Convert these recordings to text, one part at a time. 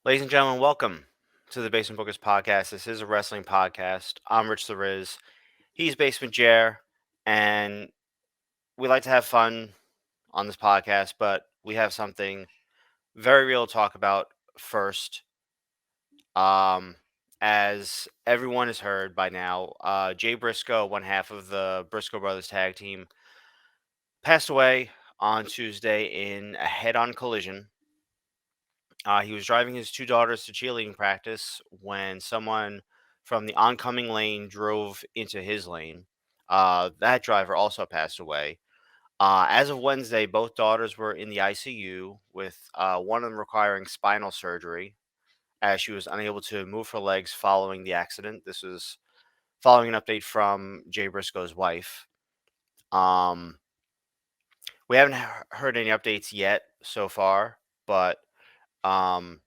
Ladies and gentlemen, welcome to the Basement Bookers podcast. This is a wrestling podcast. I'm Rich the Riz. He's Basement Jer, and we like to have fun on this podcast, but we have something very real to talk about first. Um, as everyone has heard by now, Jay Briscoe, one half of the Briscoe Brothers tag team, passed away on Tuesday in a head-on collision. He was driving his two daughters to cheerleading practice when someone from the oncoming lane drove into his lane. That driver also passed away. As of Wednesday, both daughters were in the ICU, with one of them requiring spinal surgery as she was unable to move her legs following the accident. This was following an update from Jay Briscoe's wife. Um, we haven't heard any updates yet so far, but um,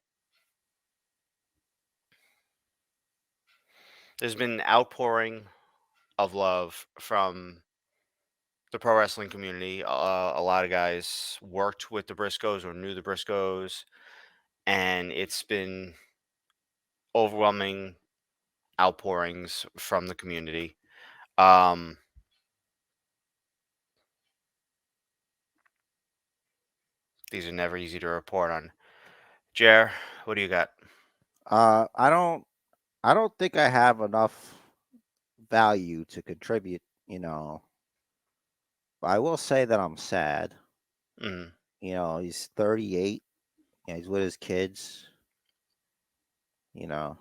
there's been an outpouring of love from the pro wrestling community. A lot of guys worked with the Briscoes or knew the Briscoes, and it's been overwhelming outpourings from the community. Um, these are never easy to report on. Jer, what do you got? I don't think I have enough value to contribute, but I will say that I'm sad. Mm, He's 38, he's with his kids, you know.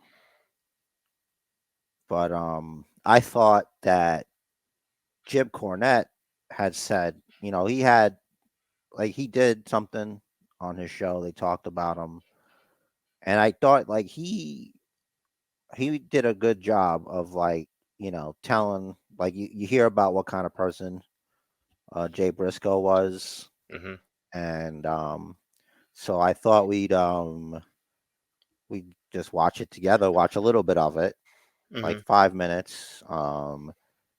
But I thought that Jim Cornette had said, he did something on his show. They talked about him, and I thought like he did a good job of telling you hear about what kind of person Jay Briscoe was, mm-hmm, and so I thought we'd just watch it together, watch a little bit of it, mm-hmm. like 5 minutes.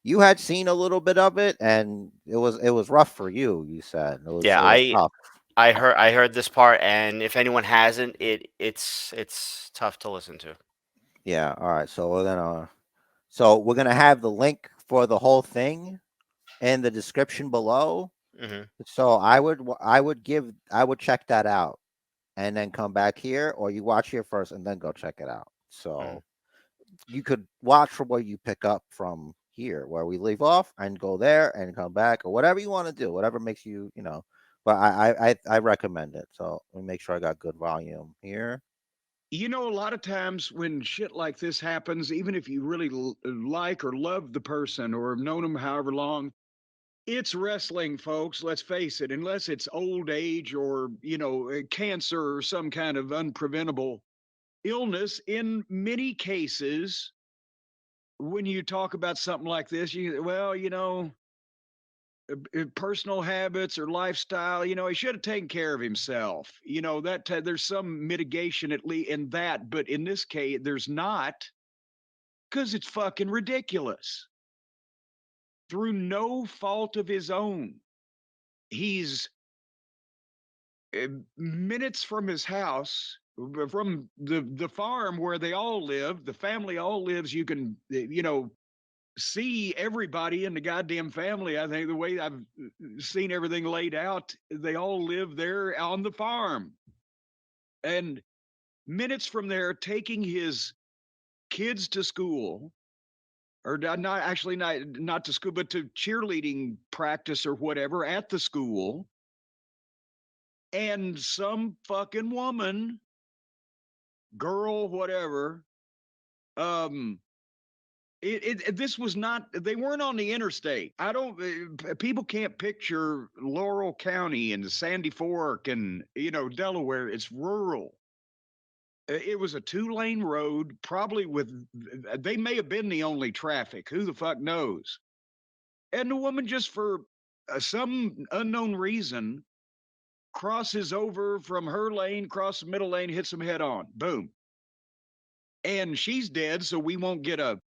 You had seen a little bit of it, and it was rough for you. You said it was Yeah, it was tough. I heard this part, and if anyone hasn't, it's tough to listen to. Yeah. All right. So we're gonna have the link for the whole thing in the description below. Mm-hmm, So I would check that out and then come back here, or you watch here first and then go check it out. mm-hmm. So you could watch from where you pick up from here, where we leave off, and go there and come back, or whatever you want to do, whatever makes you. But I recommend it. So let me make sure I got good volume here. A lot of times when shit like this happens, even if you really like or love the person or have known them however long, it's wrestling, folks. Let's face it, unless it's old age or, cancer or some kind of unpreventable illness. In many cases, when you talk about something like this, personal habits or lifestyle, he should have taken care of himself. There's some mitigation at least in that, but in this case, there's not, because it's fucking ridiculous. Through no fault of his own, he's uh, minutes from his house, from the farm where they all live. The family all lives. You can, see everybody in the goddamn family. I think the way I've seen everything laid out, they all live there on the farm. And minutes from there, taking his kids to school, or not actually not to school, but to cheerleading practice or whatever at the school, and some fucking woman, girl, whatever, um, this was not, they weren't on the interstate. I don't People can't picture Laurel County and Sandy Fork and Delaware. It's rural. It was a two-lane road, probably with, they may have been the only traffic, who the fuck knows. And the woman, just for some unknown reason, crosses over from her lane, cross the middle lane, hits him head on, boom, and she's dead. So we won't get a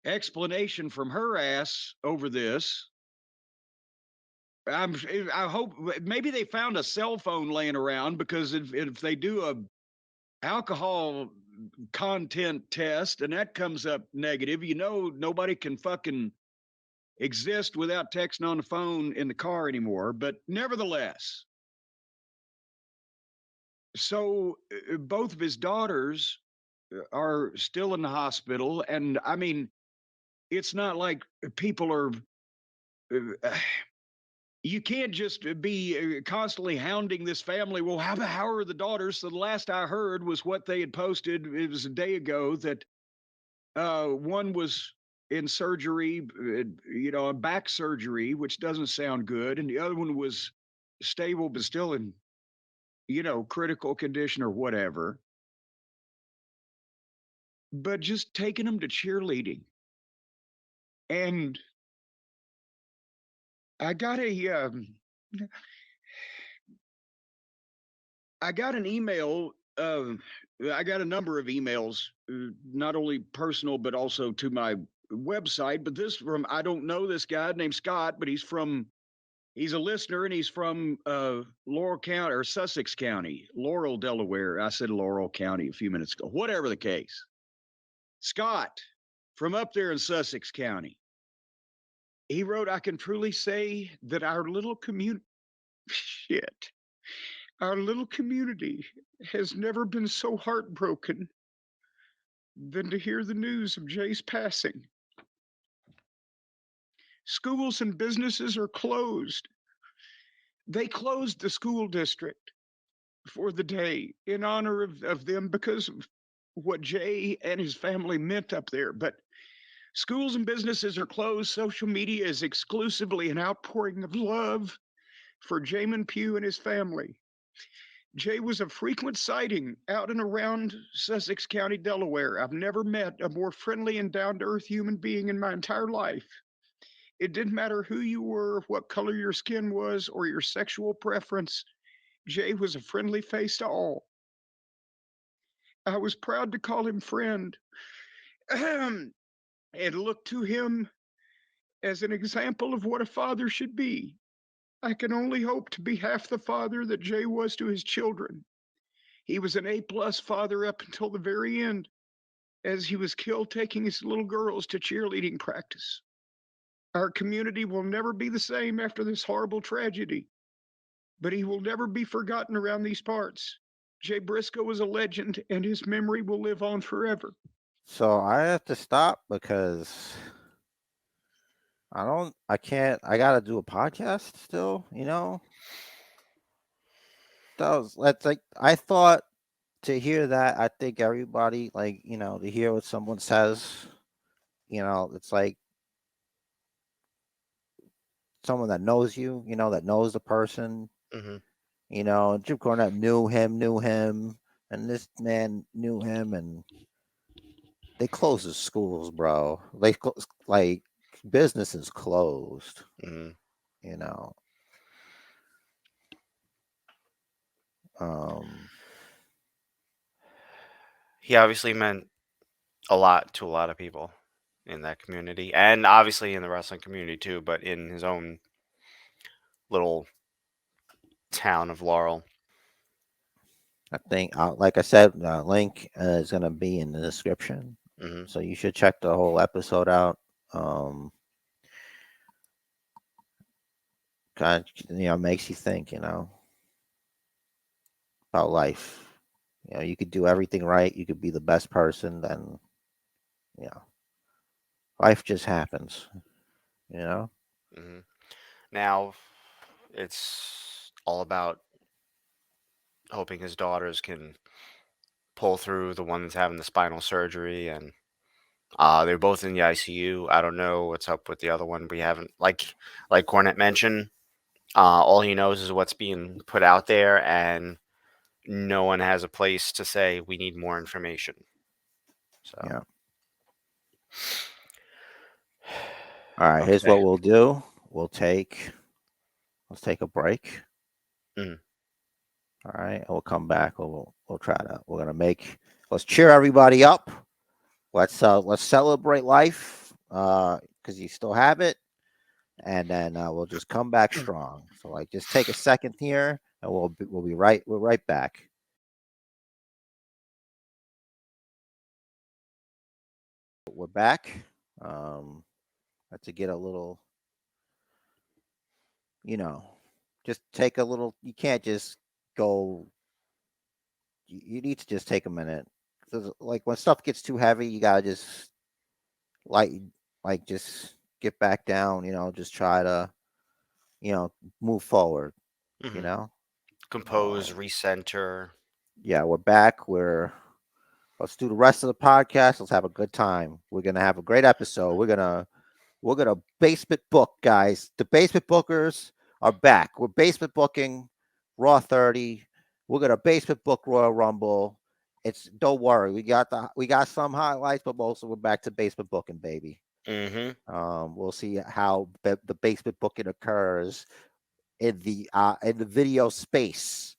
explanation from her ass over this. I hope maybe they found a cell phone laying around, because if they do a alcohol content test, and that comes up negative. You know, nobody can fucking exist without texting on the phone in the car anymore. But nevertheless, so both of his daughters are still in the hospital. And I mean, it's not like people are. Uh, you can't just be constantly hounding this family. Well, how are the daughters? So the last I heard was what they had posted. It was a day ago that one was in surgery, a back surgery, which doesn't sound good, and the other one was stable but still in, critical condition or whatever. But just taking them to cheerleading, and I got I got an email. I got a number of emails, not only personal but also to my website. But this from I don't know this guy named Scott, but he's a listener and he's from Laurel County or Sussex County, Laurel, Delaware. I said Laurel County a few minutes ago. Whatever the case, Scott from up there in Sussex County. He wrote, "I can truly say that our little community, shit, our little community has never been so heartbroken than to hear the news of Jay's passing. Schools and businesses are closed. They closed the school district for the day in honor of them because of what Jay and his family meant up there. But schools and businesses are closed. Social media is exclusively an outpouring of love for Jamin Pugh and his family. Jay was a frequent sighting out and around Sussex County, Delaware. I've never met a more friendly and down to earth human being in my entire life. It didn't matter who you were, what color your skin was, or your sexual preference. Jay was a friendly face to all. I was proud to call him friend and look to him as an example of what a father should be. I can only hope to be half the father that Jay was to his children. He was an A-plus father up until the very end, as he was killed taking his little girls to cheerleading practice. Our community will never be the same after this horrible tragedy, but he will never be forgotten around these parts. Jay Briscoe was a legend, and his memory will live on forever." So I have to stop because I can't, I gotta do a podcast still, that's like, I thought to hear that, I think everybody, like, to hear what someone says, it's like someone that knows you, that knows the person, Hmm. Jim Cornette knew him, and this man knew him, and they closed the schools, bro. Like businesses closed, Hmm. you know. Um, He obviously meant a lot to a lot of people in that community, and obviously in the wrestling community too, but in his own little town of Laurel. I think, like I said, link is gonna be in the description, Hmm. so you should check the whole episode out. Um, kind of, makes you think, about life. You could do everything right. You could be the best person. Then, you know, life just happens. You know. Hmm. Now, it's all about hoping his daughters can pull through. The one that's having the spinal surgery, and they're both in the ICU. I don't know what's up with the other one. We haven't like Cornette mentioned. All he knows is what's being put out there, and no one has a place to say we need more information. So Yeah. All right. Here's okay. what we'll do. Let's take a break. Mm. All right. And we'll come back. We'll try to. Let's cheer everybody up. Let's celebrate life. Because you still have it, and then we'll just come back strong. So like, just take a second here, and we'll be right back. we're back. Um, had to get a little, you know, just take a little. You can't just go. You need to just take a minute. 'Cause, like when stuff gets too heavy, you gotta just like just get back down. Just try to you know move forward. You Hmm. know. Compose, Uh, recenter. yeah, we're back. Let's do the rest of the podcast. Let's have a good time. We're gonna have a great episode. We're gonna basement book, guys. The basement bookers are back. We're basement booking Raw 30. We're gonna basement book Royal Rumble. It's don't worry. We got some highlights, but mostly we're back to basement booking, baby. Hmm. We'll see how the basement booking occurs in the video space,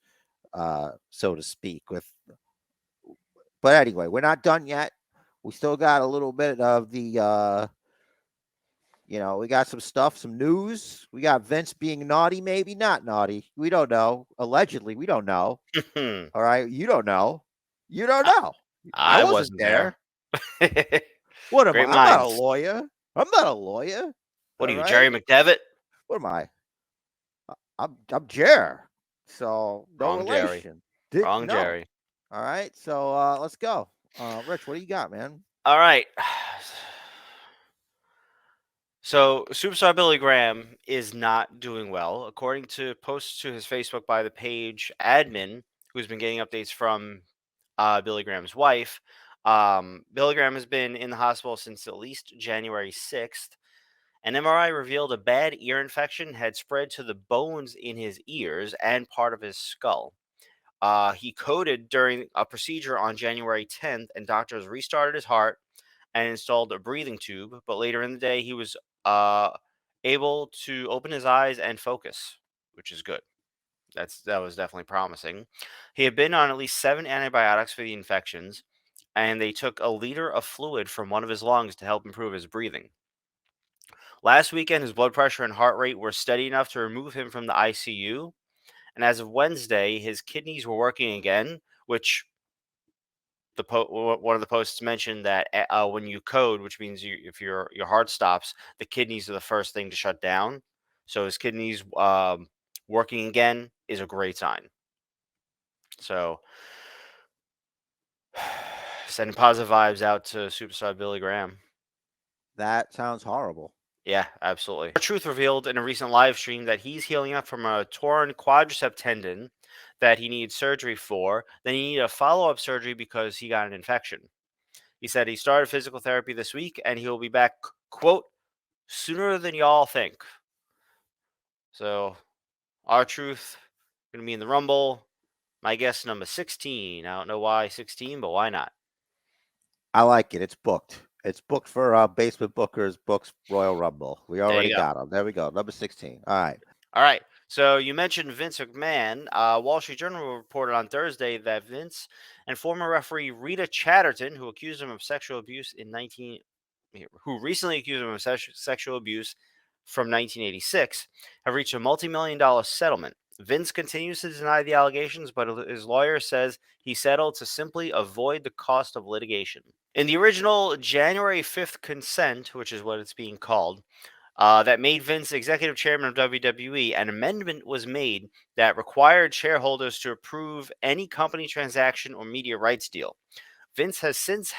so to speak. But anyway, we're not done yet. We still got a little bit of we got some stuff, some news. We got Vince being naughty, maybe not naughty. We don't know. Allegedly, we don't know. All right. You don't know. You don't I, know. I I wasn't wasn't there. there. What am I? Great I'm not a minds. lawyer. I'm not a lawyer. What All are you, right. Jerry McDevitt? What am I? I'm Jer. So no Wrong, Jerry. relation. Didn't Wrong, know. Jerry. All right. So let's go. Rich, what do you got, man? All right. So, Superstar Billy Graham is not doing well. According to posts to his Facebook by the page admin, who's been getting updates from Billy Graham's wife, Billy Graham has been in the hospital since at least January 6th. An MRI revealed a bad ear infection had spread to the bones in his ears and part of his skull. He coded during a procedure on January 10th, and doctors restarted his heart and installed a breathing tube. But later in the day, he was uh, able to open his eyes and focus, which is good. That was definitely promising. He had been on at least 7 antibiotics for the infections, and they took a liter of fluid from one of his lungs to help improve his breathing. Last weekend, his blood pressure and heart rate were steady enough to remove him from the ICU. And as of Wednesday, his kidneys were working again, which one of the posts mentioned that when you code, which means if your heart stops, the kidneys are the first thing to shut down. So his kidneys working again is a great sign. So sending positive vibes out to superstar Billy Graham. That sounds horrible. Yeah, absolutely. Truth revealed in a recent live stream that he's healing up from a torn quadricep tendon that he needed surgery for. Then he needed a follow-up surgery because he got an infection. He said he started physical therapy this week and he will be back, quote, sooner than y'all think. So, our truth going to be in the Rumble. My guess number 16. I don't know why 16, but why not? I like it. It's booked. It's booked for Basement Bookers Books Royal Rumble. We There already you go. got them. There we go. Number 16. All right. All right. So you mentioned Vince McMahon. Wall Street Journal reported on Thursday that Vince and former referee Rita Chatterton, who accused him of sexual abuse who recently accused him of sexual abuse from 1986, have reached a multi-million-dollar settlement. Vince continues to deny the allegations, but his lawyer says he settled to simply avoid the cost of litigation. In the original January 5th consent, which is what it's being called, that made Vince executive chairman of WWE, an amendment was made that required shareholders to approve any company transaction or media rights deal. Vince has since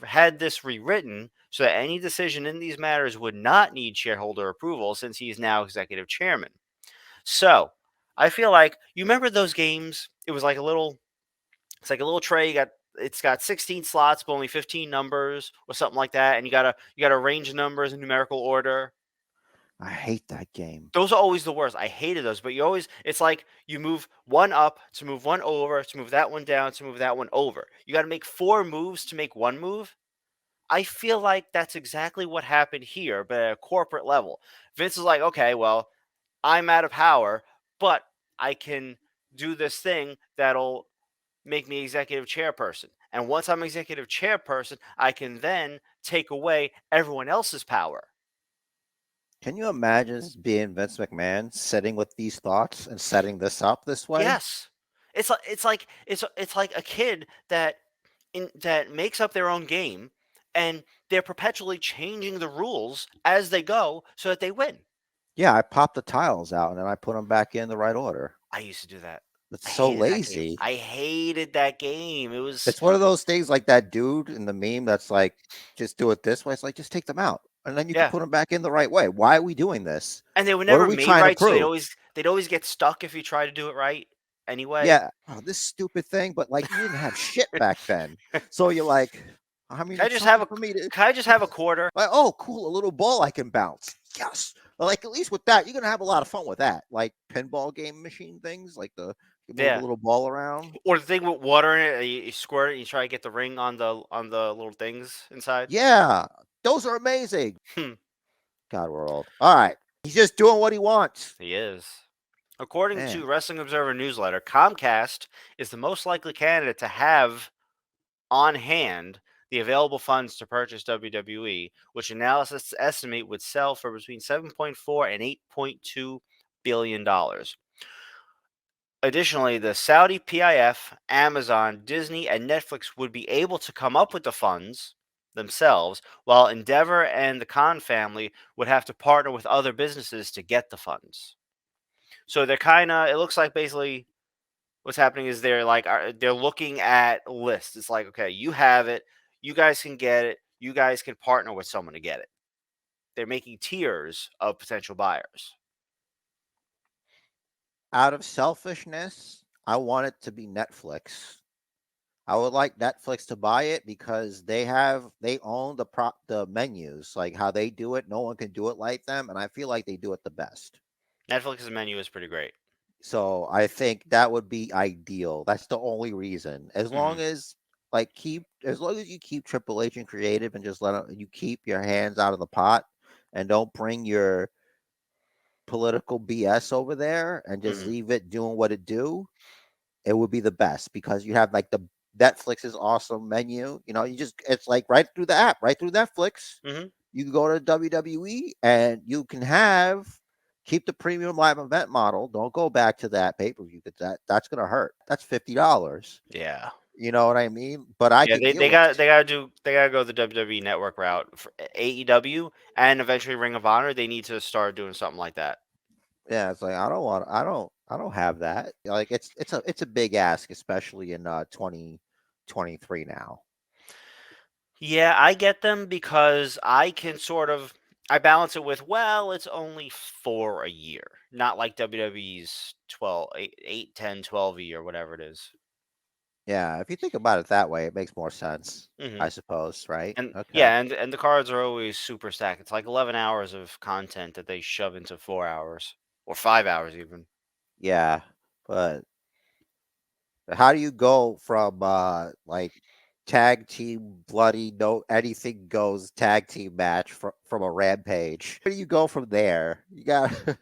had this rewritten so that any decision in these matters would not need shareholder approval since he is now executive chairman. So, I feel like you remember those games? It's like a little tray. It's got 16 slots, but only 15 numbers or something like that, and you gotta arrange the numbers in numerical order. I hate that game. Those are always the worst. I hated those, but it's like you move one up to move one over, to move that one down, to move that one over. You got to make 4 moves to make one move. I feel like that's exactly what happened here, but at a corporate level. Vince is like, okay, well, I'm out of power, but I can do this thing that'll make me executive chairperson. And once I'm executive chairperson, I can then take away everyone else's power. Can you imagine being Vince McMahon sitting with these thoughts and setting this up this way? Yes. It's like a kid that makes up their own game and they're perpetually changing the rules as they go so that they win. Yeah, I pop the tiles out and then I put them back in the right order. I used to do that. It's I so hated that game. lazy. I hated that game. It was It's one of those things like that dude in the meme that's like, just do it this way. It's like, just take them out and then you can yeah, put them back in the right way. Why are we doing this? and they were What are never we made trying to right, so prove? they'd always get stuck if you try to do it right anyway. Yeah, oh, this stupid thing, but like you didn't have shit back then. So you're like, I mean, Can I it's just have something a for me to can I just have a quarter? like, oh, cool, a little ball I can bounce. Yes. Like at least with that, you're gonna have a lot of fun with that. Like pinball game machine things, like you move a Yeah. little ball around. Or the thing with water in it, you squirt it, and you try to get the ring on the little things inside. Yeah, those are amazing. Hmm, God, we're old. All right. He's just doing what he wants. he is. According Man. to Wrestling Observer newsletter, Comcast is the most likely candidate to have on hand the available funds to purchase WWE, which analysts estimate would sell for between 7.4 and 8.2 billion dollars. Additionally, the Saudi PIF, Amazon, Disney, and Netflix would be able to come up with the funds themselves, while Endeavor and the Khan family would have to partner with other businesses to get the funds. So they're kind of, it looks like basically what's happening is they're looking at lists. It's like, okay, you have it, you guys can get it, you guys can partner with someone to get it. They're making tiers of potential buyers. Out of selfishness, I want it to be Netflix. I would like Netflix to buy it because they own the menus, like how they do it. No one can do it like them, and I feel like they do it the best. Netflix's menu is pretty great. So I think that would be ideal. That's the only reason. Hmm. As long as you keep Triple H and creative and just you keep your hands out of the pot and don't bring your political BS over there and just Hmm. leave it doing what it do, it would be the best because you have like the Netflix's awesome menu. You know, it's like right through the app, right through Netflix. Hmm. You can go to WWE and you can keep the premium live event model. Don't go back to that pay per view because that's gonna hurt. That's $50. Yeah. You know what I mean? But I Yeah, could deal with. they gotta go the WWE Network route for AEW and eventually Ring of Honor. They need to start doing something like that. Yeah, it's like I don't have that. Like it's a big ask, especially in 2023 now. Yeah, I get them because I balance it with, well, it's only 4 a year, not like WWE's 12, 8, 10, 12 a year, whatever it is. Yeah, if you think about it that way, it makes more sense, Hmm. I suppose, right? And Okay. yeah, and the cards are always super stacked. It's like 11 hours of content that they shove into 4 hours or 5 hours even. Yeah, but how do you go from like tag team bloody no anything goes tag team match from a rampage? Where do you go from there? You gotta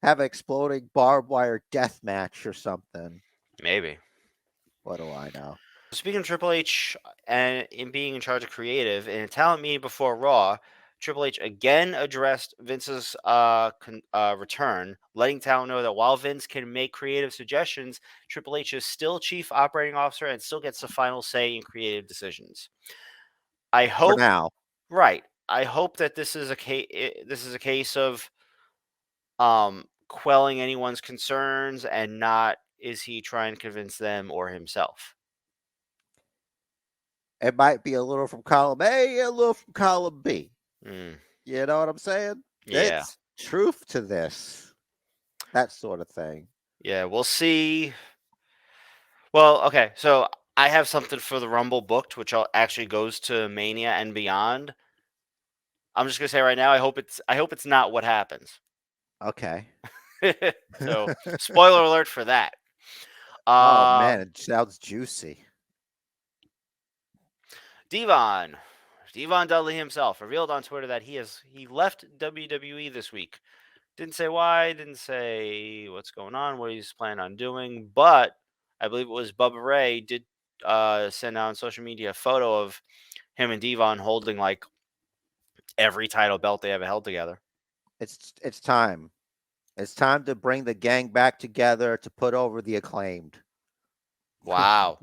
have an exploding barbed wire death match or something. Maybe. What do I know? Speaking of Triple H and in being in charge of creative, in a talent meeting before Raw, Triple H again addressed Vince's return, letting talent know that while Vince can make creative suggestions, Triple H is still chief operating officer and still gets the final say in creative decisions. I For hope, now. right? I hope that this is a case. This is a case of quelling anyone's concerns and not is he trying to convince them or himself. It might be a little from column A, a little from column B. Mm, You know what I'm saying? yeah. It's truth to this. That sort of thing. Yeah, we'll see. Well, okay, so I have something for the Rumble booked, which actually goes to Mania and beyond. I'm just gonna say right now, I hope it's not what happens. Okay. So, spoiler alert for that. Oh Uh, man, it sounds juicy. Devon, Devon Dudley himself revealed on Twitter that he left WWE this week. Didn't say why, didn't say what's going on, what he's planning on doing, but I believe it was Bubba Ray did send out on social media a photo of him and Devon holding like every title belt they ever held together. It's time. It's time to bring the gang back together to put over the acclaimed. Wow.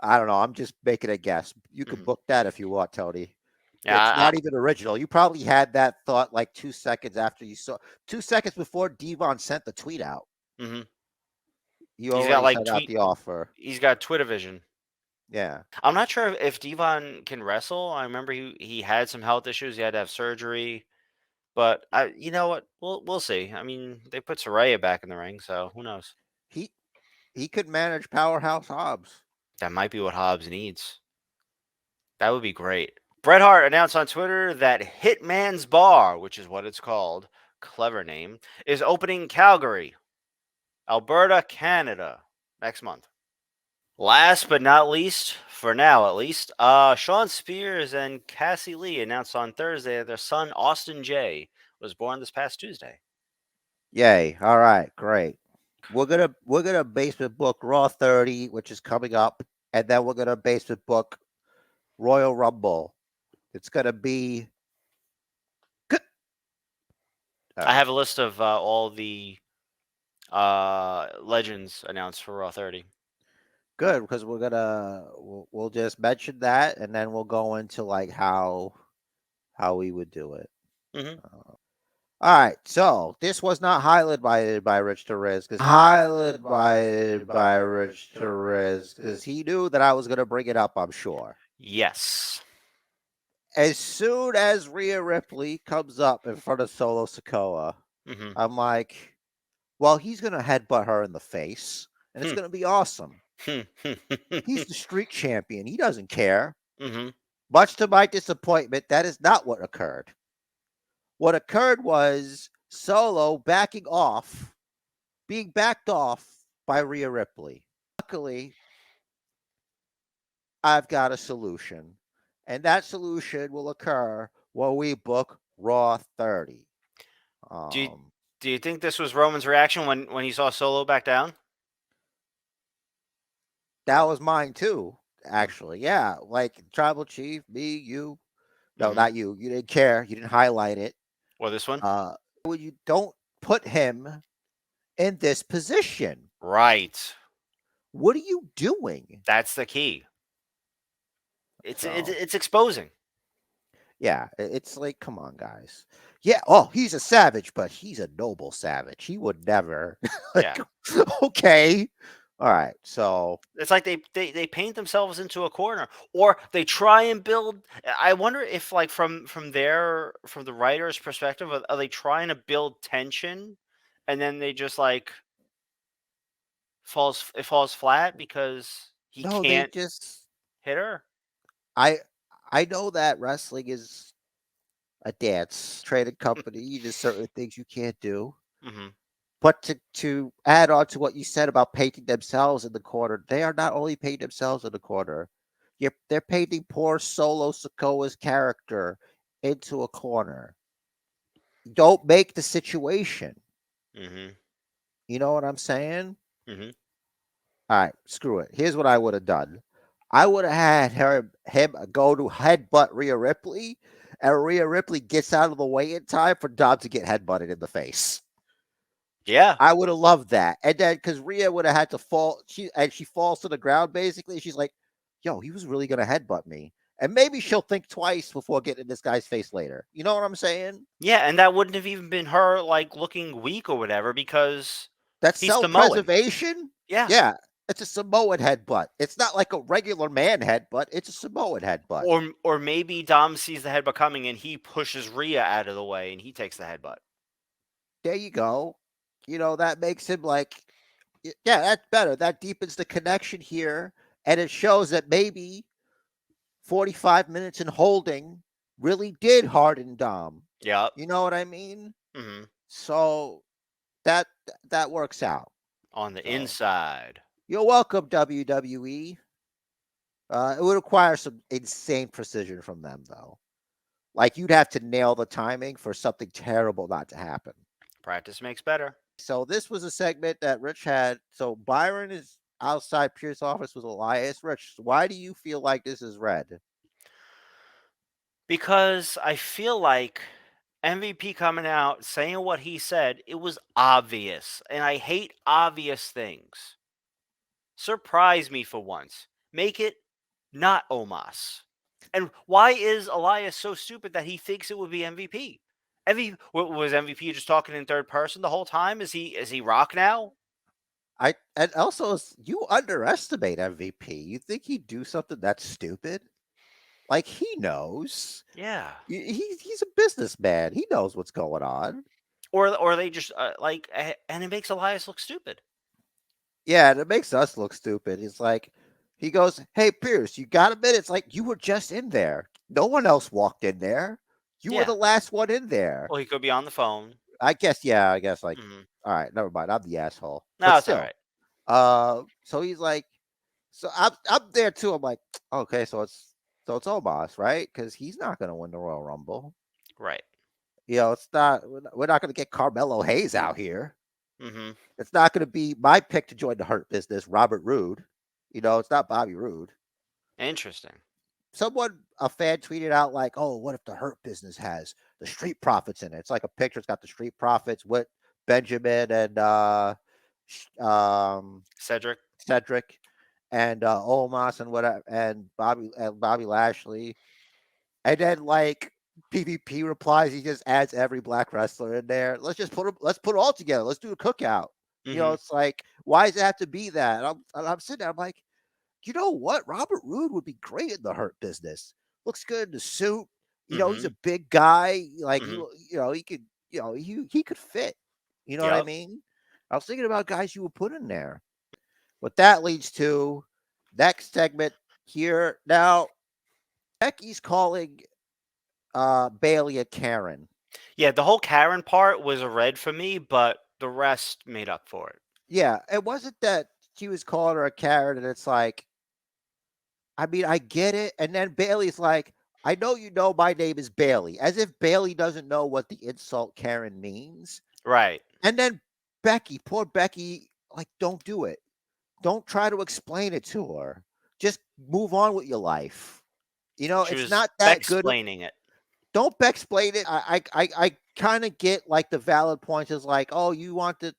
I don't know. I'm just making a guess. You could Mhm. book that if you want, Tony. Yeah, It's not even original. You probably had that thought like 2 seconds after you saw 2 seconds before Devon sent the tweet out. mhm. You He's got already like sent out the offer. he's got Twitter vision. Yeah. I'm not sure if Devon can wrestle. I remember he had some health issues. He had to have surgery. But you know what? We'll see. I mean, they put Soraya back in the ring, so who knows? He he could manage Powerhouse Hobbs. That might be what Hobbs needs. That would be great. Bret Hart announced on Twitter that Hitman's Bar, which is what it's called, clever name, is opening in Calgary, Alberta, Canada, next month. Last but not least, for now at least, Sean Spears and Cassie Lee announced on Thursday that their son Austin J was born this past Tuesday. Yay. All right, great. We're gonna basement book Raw 30, which is coming up, and then we're gonna basement book Royal Rumble. It's gonna be good. All I right. have a list of all the legends announced for Raw 30. Good, because we'll just mention that, and then we'll go into like how we would do it. Hmm. All right, so this was not highlighted by Rich Torres because he knew that I was gonna bring it up. I'm sure. Yes. As soon as Rhea Ripley comes up in front of Solo Sikoa, Hmm. I'm like, well, he's gonna headbutt her in the face, and it's gonna be awesome. He's the streak champion. He doesn't care. Hmm. Much to my disappointment, that is not what occurred. What occurred was Solo backing off, being backed off by Rhea Ripley. Luckily, I've got a solution, and that solution will occur when we book Raw 30. Do you, Um, do you think this was Roman's reaction when he saw Solo back down? that was mine too, actually. Yeah, like Tribal Chief, me, you. No, Mm-hmm. not you. You didn't care. You didn't highlight it. Or this one? Well, you don't put him in this position. Right. What are you doing? That's the key. It's it's So, it's exposing. yeah, it's like, come on, guys. Yeah, oh, he's a savage, but he's a noble savage. He would never. Yeah. Like, okay. All right. So, It's like they paint themselves into a corner, or they try and build. I wonder if, like, from the writer's perspective, are they trying to build tension, and then they just like falls flat because he no, they can't just hit her. I I know that wrestling is a dance, trading company. There's certain things you can't do. Hmm. But to add on to what you said about painting themselves in the corner, they are not only painting themselves in the corner, they're painting poor Solo Sikoa's character into a corner. Don't make the situation. Hmm. You know what I'm saying? Hmm. All right, screw it. Here's what I would have done. I would have had him go to headbutt Rhea Ripley, and Rhea Ripley gets out of the way in time for Dom to get headbutted in the face. Yeah. I would have loved that. And then because Rhea would have had to fall, she falls to the ground basically. She's like, yo, he was really gonna headbutt me. And maybe she'll think twice before getting in this guy's face later. You know what I'm saying? Yeah, and that wouldn't have even been her like looking weak or whatever because That's he's Samoan. self-preservation. Yeah. Yeah. It's a Samoan headbutt. It's not like a regular man headbutt. It's a Samoan headbutt. Or maybe Dom sees the headbutt coming and he pushes Rhea out of the way and he takes the headbutt. There you go. You know, that makes him like, yeah, that's better. That deepens the connection here. And it shows that maybe 45 minutes in holding really did harden Dom. Yep. You know what I mean? Hmm. So that that works out. On the So inside. you're welcome, WWE. It would require some insane precision from them, though. Like you'd have to nail the timing for something terrible not to happen. Practice makes better. So this was a segment that Rich had. So Byron is outside Pierce's office with Elias. Rich, why do you feel like this is red? Because I feel like MVP coming out saying what he said, it was obvious. And I hate obvious things. Surprise me for once. Make it not Omos. And why is Elias so stupid that he thinks it would be MVP? Was MVP just talking in third person the whole time? Is he Rock now? And also you underestimate MVP. You think he'd do something that's stupid? Like he knows. Yeah. He's a businessman. He knows what's going on. Or they just and it makes Elias look stupid. Yeah, and it makes us look stupid. It's like he goes, "Hey Pierce, you got a minute?" It's like you were just in there. No one else walked in there. You were Yeah. the last one in there. Well, he could be on the phone. I guess. Yeah. I guess. Like, Hmm. all right, never mind. I'm the asshole. But No, it's all still. right. So he's like, so I'm there too. I'm like, okay, so it's Omos, right? Because he's not gonna win the Royal Rumble. Right. It's not. We're not gonna get Carmelo Hayes out here. Hmm. It's not gonna be my pick to join the Hurt Business, Robert Roode. It's not Bobby Roode. Interesting. A fan tweeted out like, "Oh, what if the Hurt Business has the Street Profits in it?" It's like a picture. It's got the Street Profits with Benjamin and Cedric. Cedric and Omos and whatever and Bobby Lashley. And then like PvP replies, he just adds every black wrestler in there. Let's put it all together. Let's do a cookout. Hmm. It's like, why does it have to be that? And I'm sitting there, I'm like, you know what? Robert Roode would be great in the Hurt Business. Looks good in the suit. He's Hmm. a big guy. Like Hmm. he could, he could fit. You know what I Yep. mean? I was thinking about guys you would put in there. What that leads to next segment here. Now, Becky's calling Bailey a Karen. Yeah, the whole Karen part was a red for me, but the rest made up for it. Yeah, it wasn't that she was calling her a Karen, and it's like, I mean, I get it. And then Bailey's like, I know you know my name is Bailey, as if Bailey doesn't know what the insult Karen means. Right. And then poor Becky, like, don't do it. Don't try to explain it to her. Just move on with your life. She It's was not that good. explaining it. Don't explain it. I kind of get like the valid points is like, oh,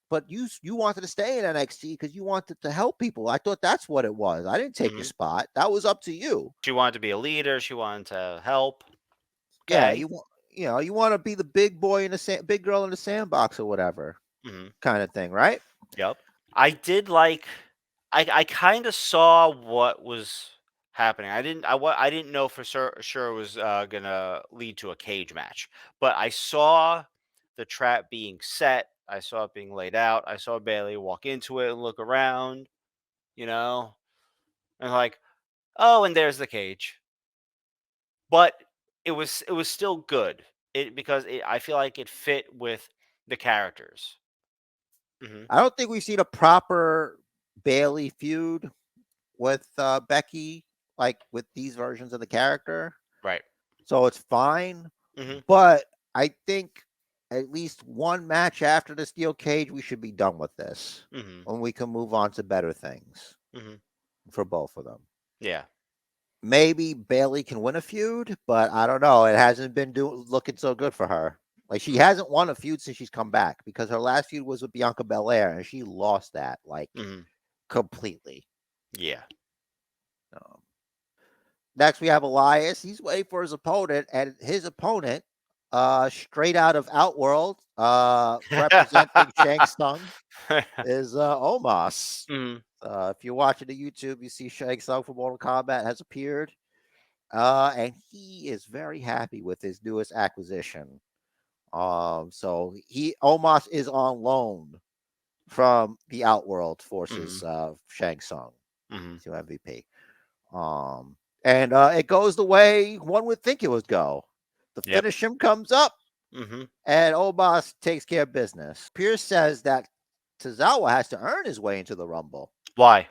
but you wanted to stay in NXT because you wanted to help people. I thought that's what it was. I didn't take your Hmm. spot. That was up to you. She wanted to be a leader. She wanted to help. Yeah, Okay. you want to be the big boy in big girl in the sandbox or whatever Hmm. kind of thing, right? Yep. I did like. I kind of saw what was happening. I didn't know for sure it was gonna lead to a cage match, but I saw the trap being set. I saw it being laid out. I saw Bailey walk into it and look around. You know, and like, oh, and there's the cage. But it was still good. I feel like it fit with the characters. Hmm. I don't think we've seen a proper Bailey feud with Becky, like with these versions of the character. Right. So it's fine. Hmm. But I think at least one match after the steel cage, we should be done with this. Hmm. And we can move on to better things Hmm. for both of them. Yeah. Maybe Bailey can win a feud, but I don't know. It hasn't been looking so good for her. Like she hasn't won a feud since she's come back because her last feud was with Bianca Belair and she lost that like Hmm. completely. Yeah. Um, Next, we have Elias. He's waiting for his opponent, and his opponent, straight out of Outworld, representing Shang Tsung, is Omos. Mhm. If you're watching the YouTube, you see Shang Tsung from Mortal Kombat has appeared, and he is very happy with his newest acquisition. So Omos is on loan from the Outworld forces Mhm. Shang Tsung Mhm. to MVP. Um, and it goes the way one would think it would go. The Yep. finish him comes up, Mhm. and Omos takes care of business. Pierce says that Tozawa has to earn his way into the Rumble. Why?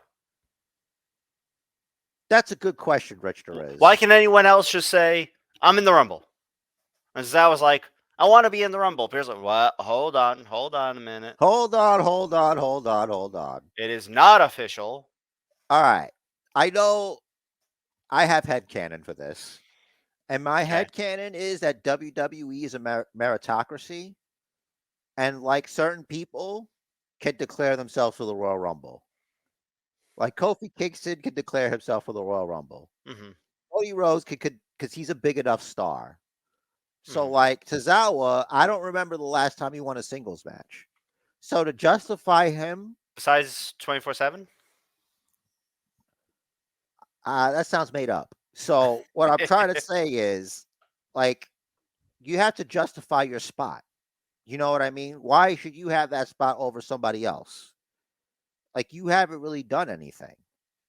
That's a good question, Rich Why Derez. can anyone else just say, "I'm in the Rumble"? And Zao was like, "I want to be in the Rumble." Pierre's like, "What? Hold on a minute. Hold on, hold on, hold on, hold on. It is not official." All right. I know I have headcanon for this. And my Okay. headcanon is that WWE is a meritocracy. And like certain people can declare themselves for the Royal Rumble. Like Kofi Kingston could declare himself for the Royal Rumble. Mhm. Cody Rhodes could because he's a big enough star. So, Mhm. like Tozawa, I don't remember the last time he won a singles match. So to justify him, Besides 24/7? that sounds made up. So what I'm trying to say is, like, you have to justify your spot. You know what I mean? Why should you have that spot over somebody else? Like, you haven't really done anything.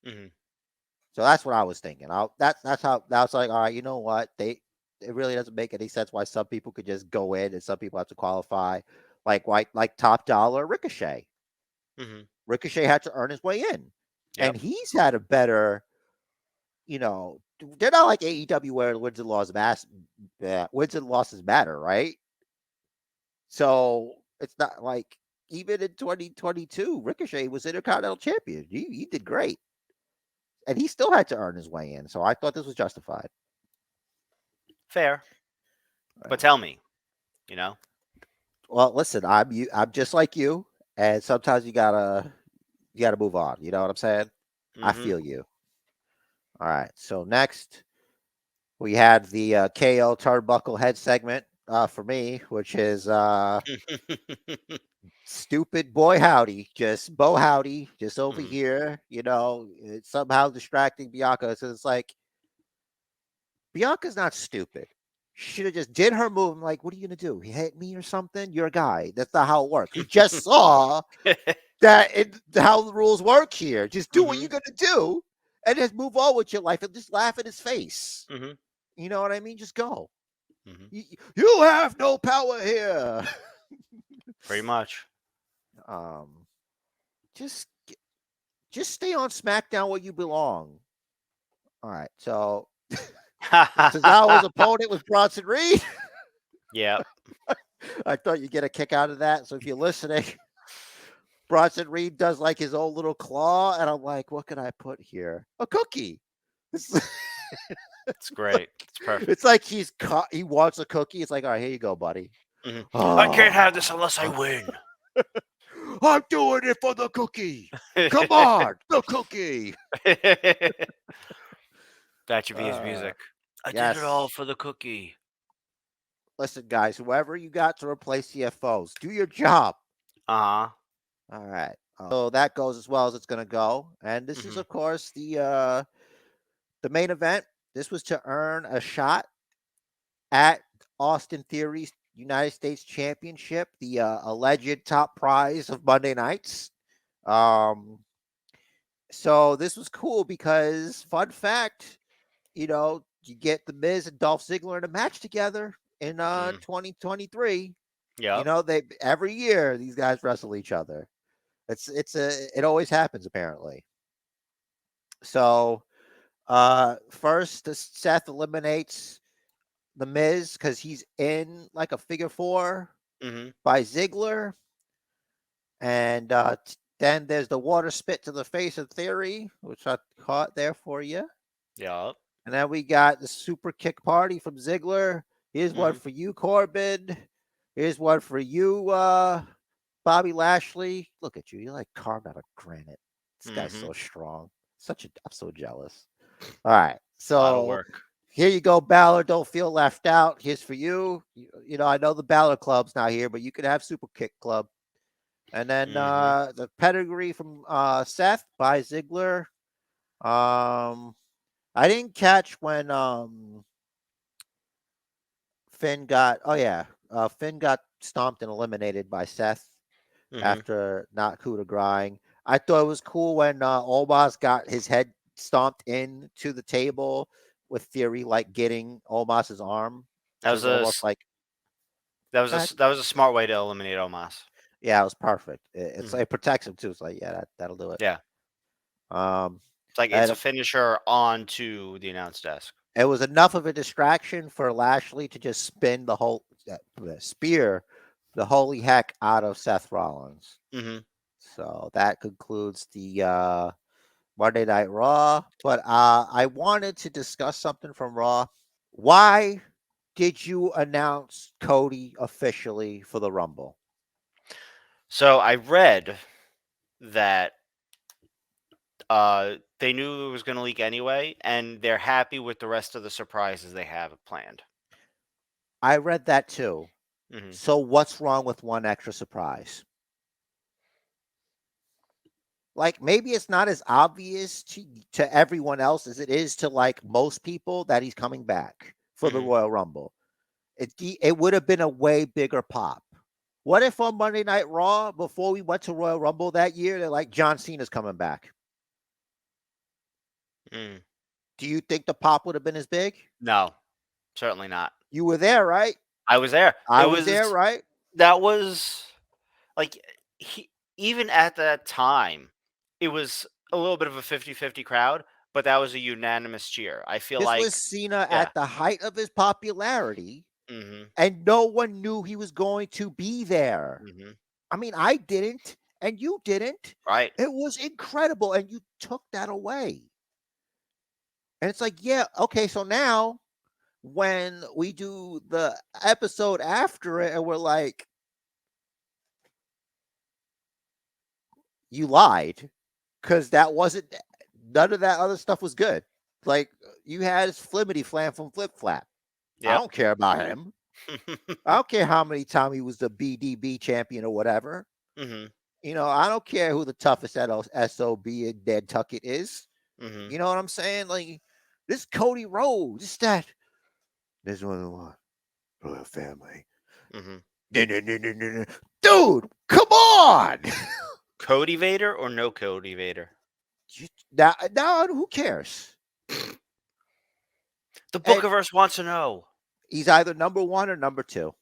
Mhm. So that's what I was thinking. That's how that's like. All right, you know what? It really doesn't make any sense why some people could just go in and some people have to qualify. Like Top Dollar Ricochet. Mhm. Ricochet had to earn his way in, and Yep. he's had a better. You know, they're not like AEW where wins and losses matter, right? So it's not like even in 2022, Ricochet was Intercontinental Champion. He did great, and he still had to earn his way in. So I thought this was justified. Fair. But Uh, tell me, you know? Well, listen, I'm just like you, and sometimes you gotta move on. You know what I'm saying? I Mhm. feel you. All right. So next we had the KO turnbuckle head segment for me, which is stupid boy howdy, just Bo Howdy, just over Mhm. here. It's somehow distracting Bianca. So it's like Bianca's not stupid. She should have just did her move. I'm like, what are you gonna do? Hit me or something? You're a guy. That's not how it works. We just saw how the rules work here. Just do what you're Mhm. gonna do, and just move on with your life, and just laugh in his face. Mhm. You know what I mean? Just go. Mhm. You have no power here. Pretty much. um, just just stay on SmackDown where you belong. All right. So Tozawa's opponent was Bronson Reed. Yep. I thought you'd get a kick out of that. So if you're listening, Bronson Reed does like his own little claw, and I'm like, what can I put here? A cookie. It's, It's great. It's perfect. it's like he wants a cookie. It's like, all right, here you go, buddy. Mhm. I can't have this Oh, unless I win. I'm doing it for the cookie. Come on, the cookie. That should be his Uh, music. I did it all yes. for the cookie. Listen, guys, whoever you got to replace CFOs, do your job. Uh-huh. All right. So that goes as well as it's going to go. And this is, Mhm. of course, the main event. This was to earn a shot at Austin Theory's United States Championship, the alleged top prize of Monday nights. Um, so this was cool because, fun fact, you get the Miz and Dolph Ziggler in a match together in Mm. 2023. Yep. They every year these guys wrestle each other. It always happens apparently. So first Seth eliminates the Miz because he's in like a figure four Mhm. by Ziggler, and then there's the water spit to the face of Theory, which I caught there for you. Yep. And then we got the super kick party from Ziggler. Here's one Mhm. for you, Corbin. Here's one for you, Bobby Lashley. Look at you. You're like carved out of granite. This guy's so Mhm. strong. I'm so jealous. All right. A lot of So work. here you go, Balor. Don't feel left out. Here's for you. I know the Balor Club's not here, but you could have Super Kick Club. And then Mhm. the pedigree from Seth by Ziggler. Um, I didn't catch when Finn got. Oh yeah, Finn got stomped and eliminated by Seth Mhm. after not coup de grace. I thought it was cool when Omos got his head stomped into the table with Theory like getting Omos's arm. That So was it's a almost s- like God, that was a smart way to eliminate Omos. yeah, it was perfect. Mhm. It protects him too. It's like, yeah, that'll do it. Yeah. Um, It's like it's and a finisher onto the announce desk. it was enough of a distraction for Lashley to just spin spear the holy heck out of Seth Rollins. Mhm. So that concludes the Monday Night Raw. But I wanted to discuss something from Raw. Why did you announce Cody officially for the Rumble? So I read that They knew it was going to leak anyway, and they're happy with the rest of the surprises they have planned. I read that too. Hmm. So what's wrong with one extra surprise? Like maybe it's not as obvious to everyone else as it is to like most people that he's coming back for the Hmm. Royal Rumble. It would have been a way bigger pop. What if on Monday Night Raw before we went to Royal Rumble that year, they're like John Cena's coming back? Mm. Do you think the pop would have been as big? No, certainly not. You were there, right? I was there. I It was there, was right? that was like he, even at that time, it was a little bit of a 50-50 crowd, but that was a unanimous cheer. I feel This like, was Cena yeah. at the height of his popularity, Hmm. and no one knew he was going to be there. Hmm. I mean, I didn't, and you didn't. Right. It was incredible, and you took that away. And it's like, yeah, okay, so now when we do the episode after it, and we're like, you lied, because that wasn't, none of that other stuff was good. Like, you had Flimity Flam from Flip Flap. I Yep. don't care about him. I don't care how many times he was the BDB champion or whatever. Hmm. I don't care who the toughest SOB in Nantucket is. Hmm. You know what I'm saying? Like, this Cody Rhodes, this that. This one, royal family. Hmm. Dude, come on. Cody Vader or no Cody Vader? Now, who cares? The And Bookiverse wants to know. he's either number one or number two.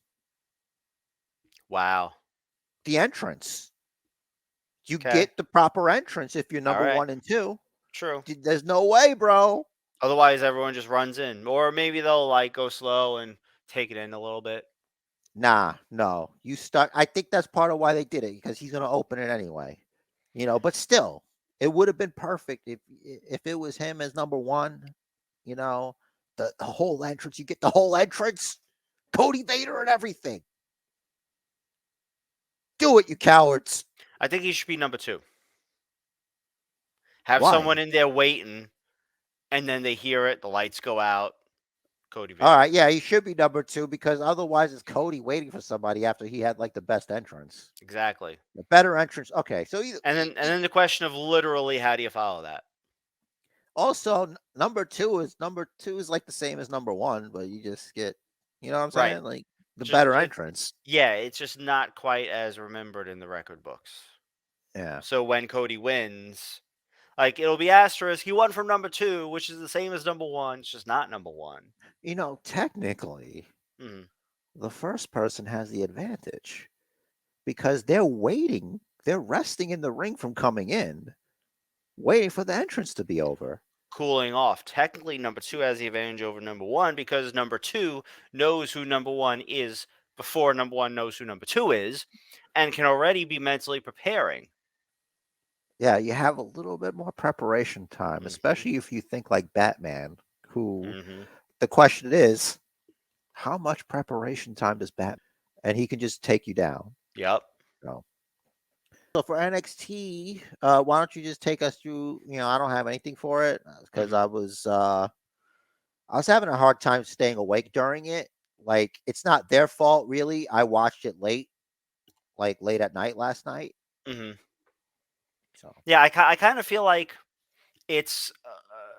Wow. The entrance. You Okay. get the proper entrance if you're All number right. one and two. True. There's no way, bro. Otherwise, everyone just runs in, or maybe they'll like go slow and take it in a little bit. Nah, no. You start. I think that's part of why they did it because he's going to open it anyway. But still, it would have been perfect if it was him as number one. You know, the whole entrance. You get the whole entrance, Cody Vader and everything. Do it, you cowards. I think he should be number two. Have someone Why? in there waiting, and then they hear it, the lights go out. Cody All Vader. right, yeah, he should be number two because otherwise it's Cody waiting for somebody after he had like the best entrance, Exactly. the better entrance. Okay, so And then the question of literally how do you follow that? also number two is like the same as number one, but you just get, you know what I'm Right. saying, like the Just, better just entrance. yeah, it's just not quite as remembered in the record books. Yeah, So when Cody wins, like it'll be asterisk. He won from number two, which is the same as number one. It's just not number one. technically, Mm. the first person has the advantage because they're waiting, they're resting in the ring from coming in, waiting for the entrance to be over. Cooling off. Technically, number two has the advantage over number one because number two knows who number one is before number one knows who number two is, and can already be mentally preparing. Yeah, you have a little bit more preparation time, Hmm. especially if you think like Batman, who Hmm. the question is, how much preparation time does Batman? And he can just take you down. Yep. So, so for NXT, why don't you just take us through? I don't have anything for it because Hmm. I was having a hard time staying awake during it. Like it's not their fault really. I watched it late, like late at night last night. Hmm. So Yeah, I kind of feel like it's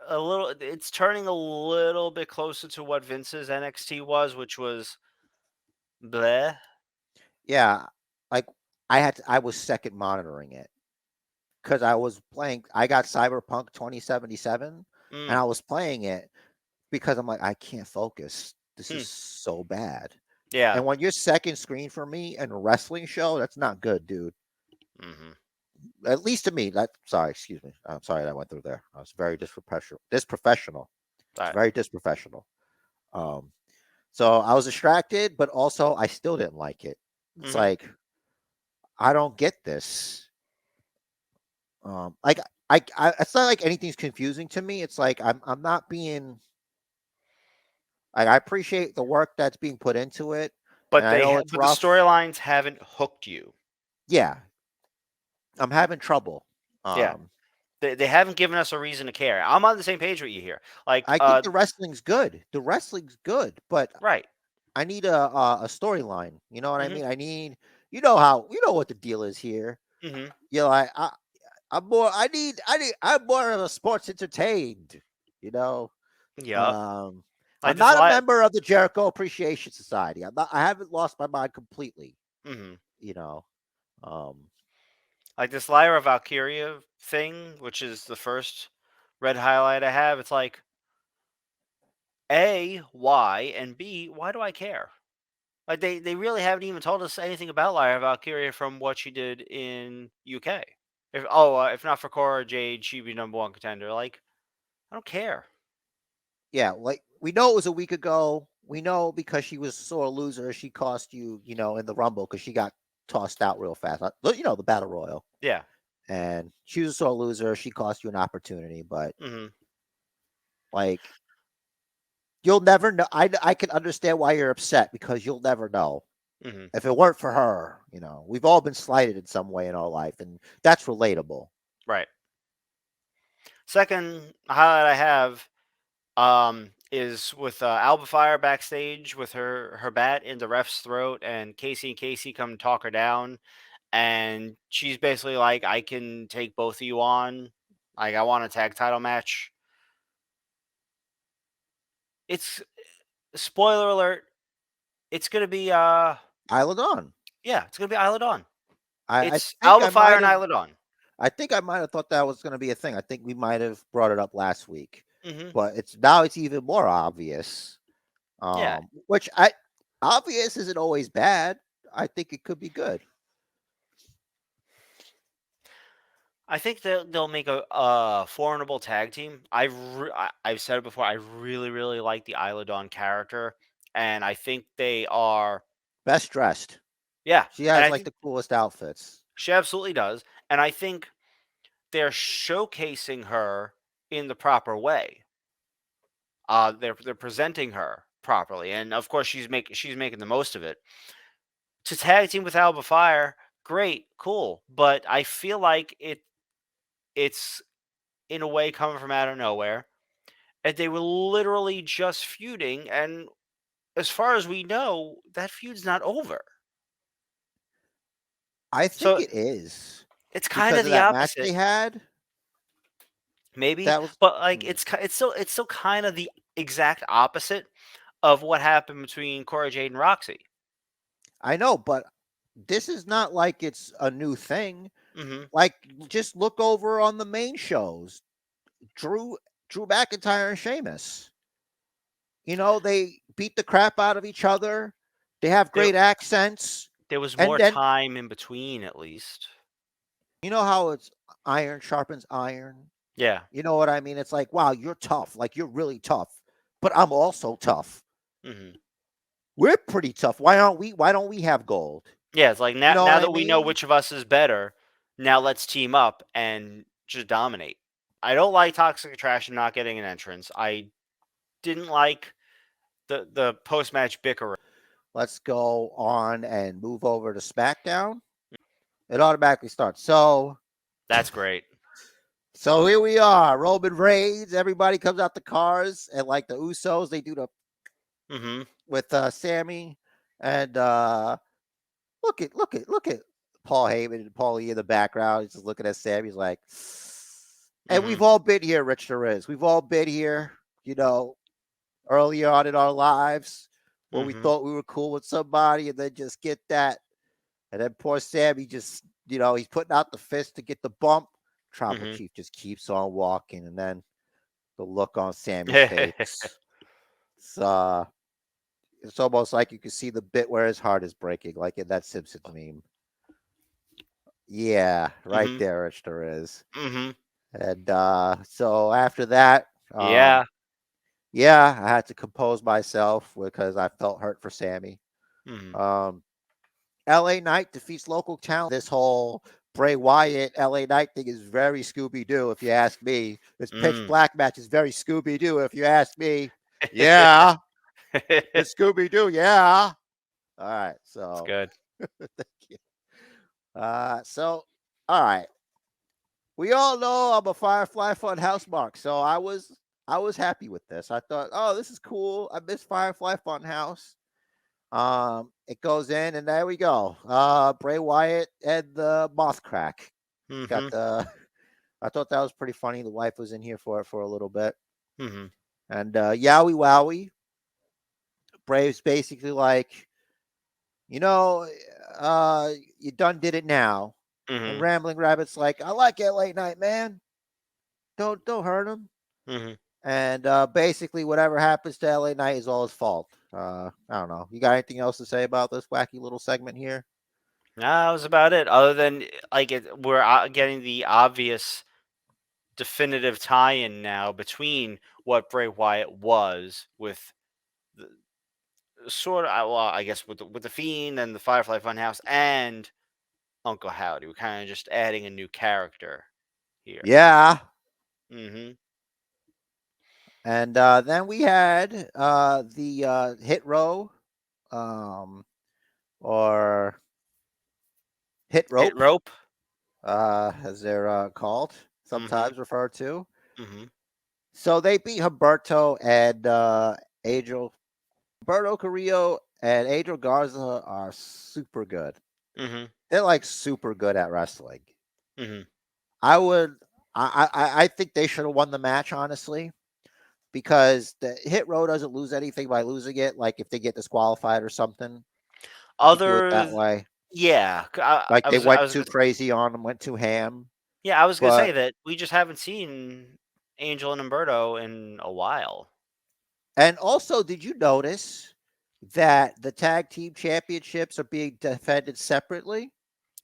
a little. It's turning a little bit closer to what Vince's NXT was, which was bleh. yeah, like I was second monitoring it because I was playing. I got Cyberpunk 2077, and Mm. I was playing it because I'm like, I can't focus. This is Hmm. so bad. Yeah. And when you're second screen for me in a wrestling show, that's not good, dude. Hmm. At least to me. Sorry, excuse me. I'm sorry that I went through there. I was very disprofessional. Disprofessional. All It's right. very disprofessional. Um, so I was distracted, but also I still didn't like it. It's Hmm. like I don't get this. Like I it's not like anything's confusing to me. It's like I'm not being. I appreciate the work that's being put into it, and I know it's But the rough. storylines haven't hooked you. Yeah, I'm having trouble. Yeah. Um, They haven't given us a reason to care. I'm on the same page with you here. Like, I think the wrestling's good. The wrestling's good, but right. I need a storyline. You know what I Mhm. mean? I need you know what the deal is here. Mhm. You know, I'm more. I'm more of a sports entertained. You know, Yep. um, Like I'm this not a li member of the Jericho Appreciation Society. I'm not. I haven't lost my mind completely. Mhm. You know, um, Like this Lyra Valkyria thing, which is the first red highlight I have. It's like, A, why, and B, why do I care? Like they really haven't even told us anything about Lyra Valkyria from what she did in UK. If not for Cora Jade, she'd be number one contender. Like, I don't care. yeah, like we know it was a week ago. We know because she was a sore loser, she cost you, in the Rumble because she got tossed out real fast. The Battle Royal, Yeah. and she was a sore loser. She cost you an opportunity, but Mhm. like you'll never know. I can understand why you're upset because you'll never know. Mhm. If it weren't for her, we've all been slighted in some way in our life, and that's relatable. Right. Second highlight I have is with Alba Fire backstage with her bat in the ref's throat, and Casey come talk her down, and she's basically like, "I can take both of you on. Like, I want a tag title match." It's spoiler alert. It's gonna be Isla Dawn. yeah, it's gonna be Isla Dawn. I It's think Alba I Fire might and have. Isla Dawn. I think I might have thought that was going to be a thing. I think we might have brought it up last week, Hmm. but it's even more obvious. Yeah, Which I obvious isn't always bad. I think it could be good. I think they'll make a formidable tag team. I've said it before. I really like the Isla Dawn character, and I think they are. Best dressed. Yeah, She and has I like think the coolest outfits. she absolutely does, and I think they're showcasing her in the proper way. They're presenting her properly, and of course she's making the most of it. To tag team with Alba Fire, great, cool, but I feel like it's in a way coming from out of nowhere, and they were literally just feuding, and as far as we know, that feud's not over. I think So it is it's kind because of of the that match they opposite, had. maybe, That was. but like Hmm. it's still kind of the exact opposite of what happened between Cora Jade and Roxy. I know, but this is not like it's a new thing. Hmm. Like, just look over on the main shows. Drew Drew McIntyre and Sheamus. They beat the crap out of each other. They have There, great accents. there was And more then time in between, at least. you know how it's iron sharpens iron. Yeah. You know what I mean? It's like, wow, you're tough. Like you're really tough. But I'm also tough. Hmm. We're pretty tough. Why don't we have gold? Yeah, it's like You now know what now I that we know mean? which of us is better, now let's team up and just dominate. I don't like Toxic Attraction not getting an entrance. I didn't like the post match bickering. Let's go on and move over to SmackDown. It automatically starts. So That's great. here we are. Roman Reigns. Everybody comes out the cars, and like the Usos, they do the Hmm. with Sammy, and look at Paul Heyman and Paulie in the background. He's just looking at Sammy. He's like, and Hmm. we've all been here, Rich Torres. We've all been here, you know, earlier on in our lives where we Hmm. thought we were cool with somebody, and then just get that, and then poor Sammy just, he's putting out the fist to get the bump. Tribal Hmm. Chief just keeps on walking, and then the look on Sammy's face. It's uh it's almost like you can see the bit where his heart is breaking, like in that Simpsons meme. Yeah, right Hmm. there, Rich there is. Hmm. And so after that, Yeah. yeah, I had to compose myself because I felt hurt for Sammy. Hmm. Um, LA Knight defeats local talent. This whole Bray Wyatt LA Knight thing is very Scooby Doo, if you ask me. This pitch Mm. black match is very Scooby Doo, if you ask me. Yeah, It's it's Scooby Doo. Yeah. All right. So good. thank you. So all right. We all know I'm a Firefly Funhouse mark, so I was happy with this. I thought, oh, this is cool. I miss Firefly Funhouse. It goes in, and there we go. Bray Wyatt and the Moth Crack got Mm-hmm. the. I thought that was pretty funny. The wife was in here for it for a little bit, Mm-hmm. and Yowie Wowie. Bray's basically like, you know, you done did it now. And Mm-hmm. Rambling Rabbit's like, I like it late night, man. Don't hurt him. Mm-hmm. And basically, whatever happens to LA Knight is all his fault. I don't know. You got anything else to say about this wacky little segment here? That was about it. Other than like we're getting the obvious definitive tie-in now between what Bray Wyatt was with the sort of well, I guess with the Fiend and the Firefly Funhouse and Uncle Howdy. We're kind of just adding a new character here. Yeah. Mm-hmm. And then we had the Hit Row, um, or Hit Hit Rope, rope. as they're called, Mm-hmm. sometimes referred to. Mm-hmm. So they beat Humberto and Angel. Humberto Carrillo and Angel Garza are super good. Mm-hmm. They're like super good at wrestling. Mm-hmm. I would, I think they should have won the match, honestly, because the Hit Row doesn't lose anything by losing it. Like if they get disqualified or something, if you do it that Other, way, yeah, like I they was, I went was too gonna, crazy on them, went too ham. yeah, I was gonna say But that we just haven't seen Angel and Umberto in a while. and also, did you notice that the tag team championships are being defended separately?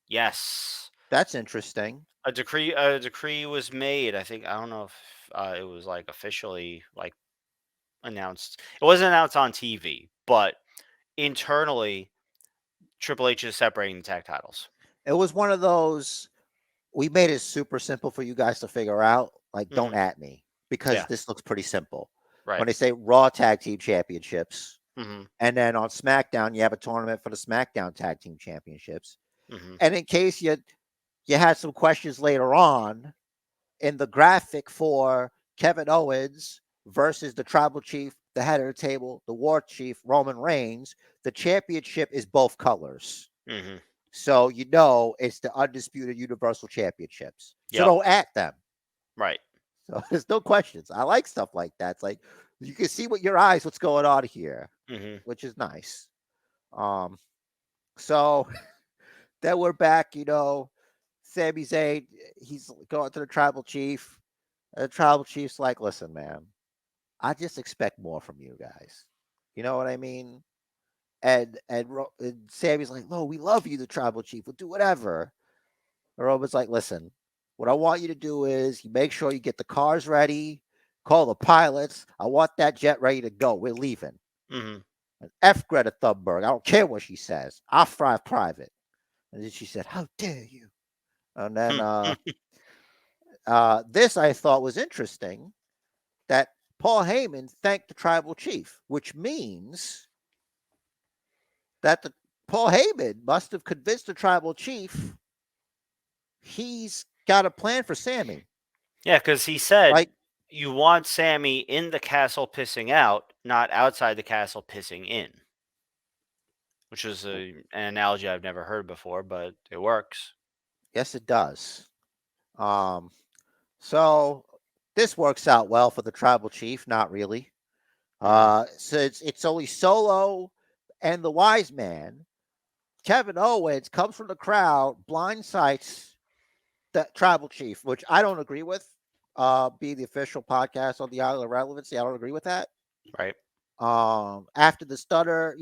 Yes, That's interesting. a decree was made. I don't know if it was like officially like announced. It wasn't announced on TV, but internally, Triple H is separating the tag titles. It was one of those. We made it super simple for you guys to figure out. Like, don't Hmm. at me because Yeah, this looks pretty simple. right. When they say Raw Tag Team Championships, Hmm. and then on SmackDown you have a tournament for the SmackDown Tag Team Championships. Hmm. And in case you had some questions later on in the graphic for Kevin Owens versus the Tribal Chief, the head of the table, the War Chief Roman Reigns, the championship is both colors. Hmm. So you know it's the undisputed Universal Championships. So Yep. don't at them. Right. So there's no questions. I like stuff like that. It's like you can see with your eyes what's going on here, Hmm. which is nice. Um, so then we're back. Sami Zayn, he's going to the Tribal Chief. And the Tribal Chief's like, listen, man, I just expect more from you guys. You know what I mean? And Sammy's like, no, we love you, the Tribal Chief. We'll do whatever. Roman's like, listen, what I want you to do is you make sure you get the cars ready, call the pilots. I want that jet ready to go. We're leaving. Hmm. And F Greta Thunberg. I don't care what she says. I'll fly private. And then she said, how dare you? And then this I thought was interesting that Paul Heyman thanked the tribal chief, which means that the Paul Heyman must have convinced the tribal chief he's got a plan for Sammy. Yeah, because he said Like, you want Sammy in the castle pissing out, not outside the castle pissing in, which is an analogy I've never heard before, but it works. yes, it does. Um, so this works out well for the tribal chief, not really. Mm, So it's only Solo and the wise man. Kevin Owens comes from the crowd, blindsides the tribal chief, which I don't agree with. Be the official podcast on the Island of Relevancy. I don't agree with that. right. After the stutter,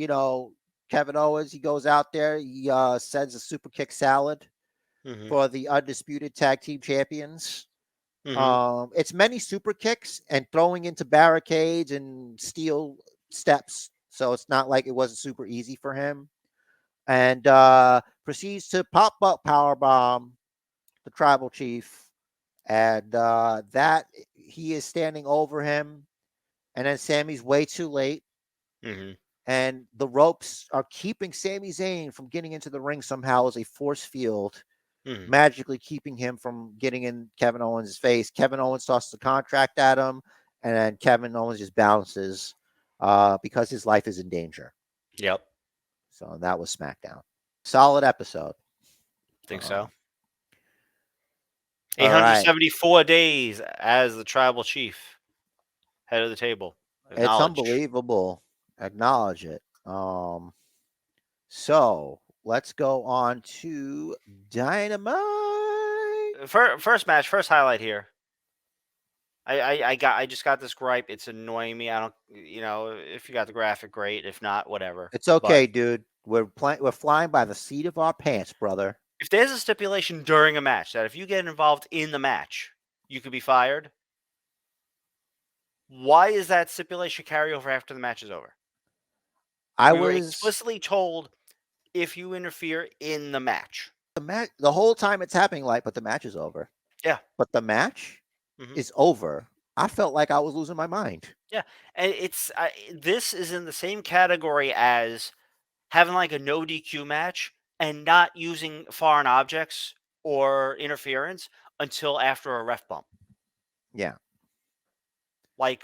Kevin Owens, he goes out there, he sends a super kick salad Hmm. for the undisputed tag team champions. Hmm. It's many super kicks and throwing into barricades and steel steps. So it's not like it wasn't super easy for him. And proceeds to pop up power bomb the tribal chief, and that he is standing over him, and then Sammy's way too late, Hmm. and the ropes are keeping Sami Zayn from getting into the ring somehow as a force field Mhm. magically keeping him from getting in Kevin Owens' face. Kevin Owens tosses the contract at him, and then Kevin Owens just bounces because his life is in danger. Yep. So that was SmackDown. Solid episode. Think Uh, so. all right. 874 days as the tribal chief, head of the table. It's Acknowledged. unbelievable. Acknowledge it. So let's go on to Dynamite. First match, first highlight here. I just got this gripe. It's annoying me. I don't, if you got the graphic, great. If not, whatever. It's But okay, dude. We're flying by the seat of our pants, brother. if there's a stipulation during a match that if you get involved in the match, you could be fired, why is that stipulation carry over after the match is over? I We were was explicitly told if you interfere in the match. the whole time it's happening, but the match is over. Yeah. But the match Mhm. is over. I felt like I was losing my mind. Yeah, and this is in the same category as having like a no DQ match and not using foreign objects or interference until after a ref bump. Yeah. Like,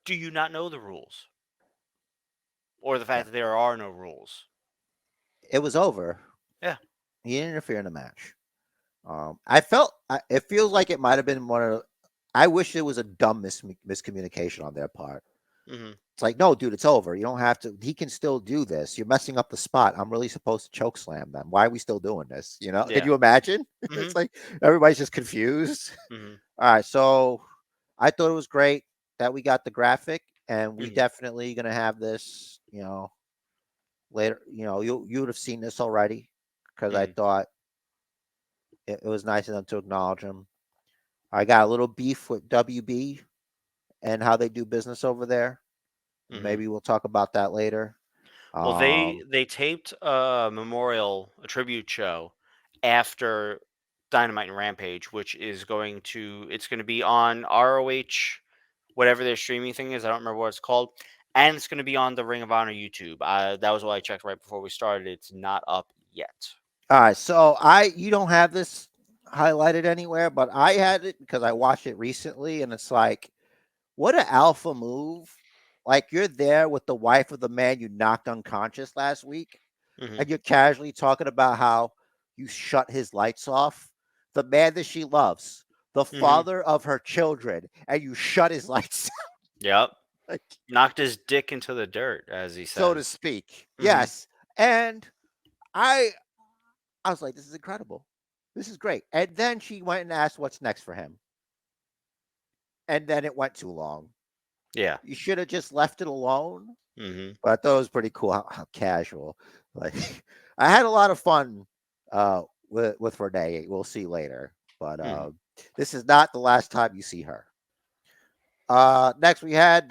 do you not know the rules? Or the Yeah. fact that there are no rules? It was over. Yeah. He didn't interfere in the match. I felt it feels like it might have been one of. I wish it was a dumb miscommunication on their part. Mm-hmm. It's like, no, dude, it's over. You don't have to. He can still do this. You're messing up the spot. I'm really supposed to choke slam them. Why are we still doing this? Can Yeah. you imagine? Mm-hmm. It's like everybody's just confused. Mm-hmm. All right, so I thought it was great that we got the graphic, and we Mhm. definitely gonna have this. Later. You would have seen this already because I Mhm. thought it was nice of them to acknowledge him. I got a little beef with WB and how they do business over there. Mhm. Maybe we'll talk about that later. Well, they taped a tribute show after Dynamite and Rampage, which is it's going to be on ROH, whatever their streaming thing is. I don't remember what it's called, and it's going to be on the Ring of Honor YouTube. That was what I checked right before we started. It's not up yet. All right, so you don't have this highlighted anywhere, but I had it because I watched it recently, and it's like, what an alpha move! Like you're there with the wife of the man you knocked unconscious last week, Hmm. and you're casually talking about how you shut his lights off, the man that she loves, the Hmm. father of her children, and you shut his lights Yep. out, Knocked his dick into the dirt, as he so to says. speak. Hmm. Yes, and I I was like, this is incredible. This is great. And then she went and asked what's next for him. And then it went too long. Yeah. You should have just left it alone. Hmm. But I thought it was pretty cool how casual. Like I had a lot of fun with Renee. We'll see later. But Hmm. this is not the last time you see her. Next we had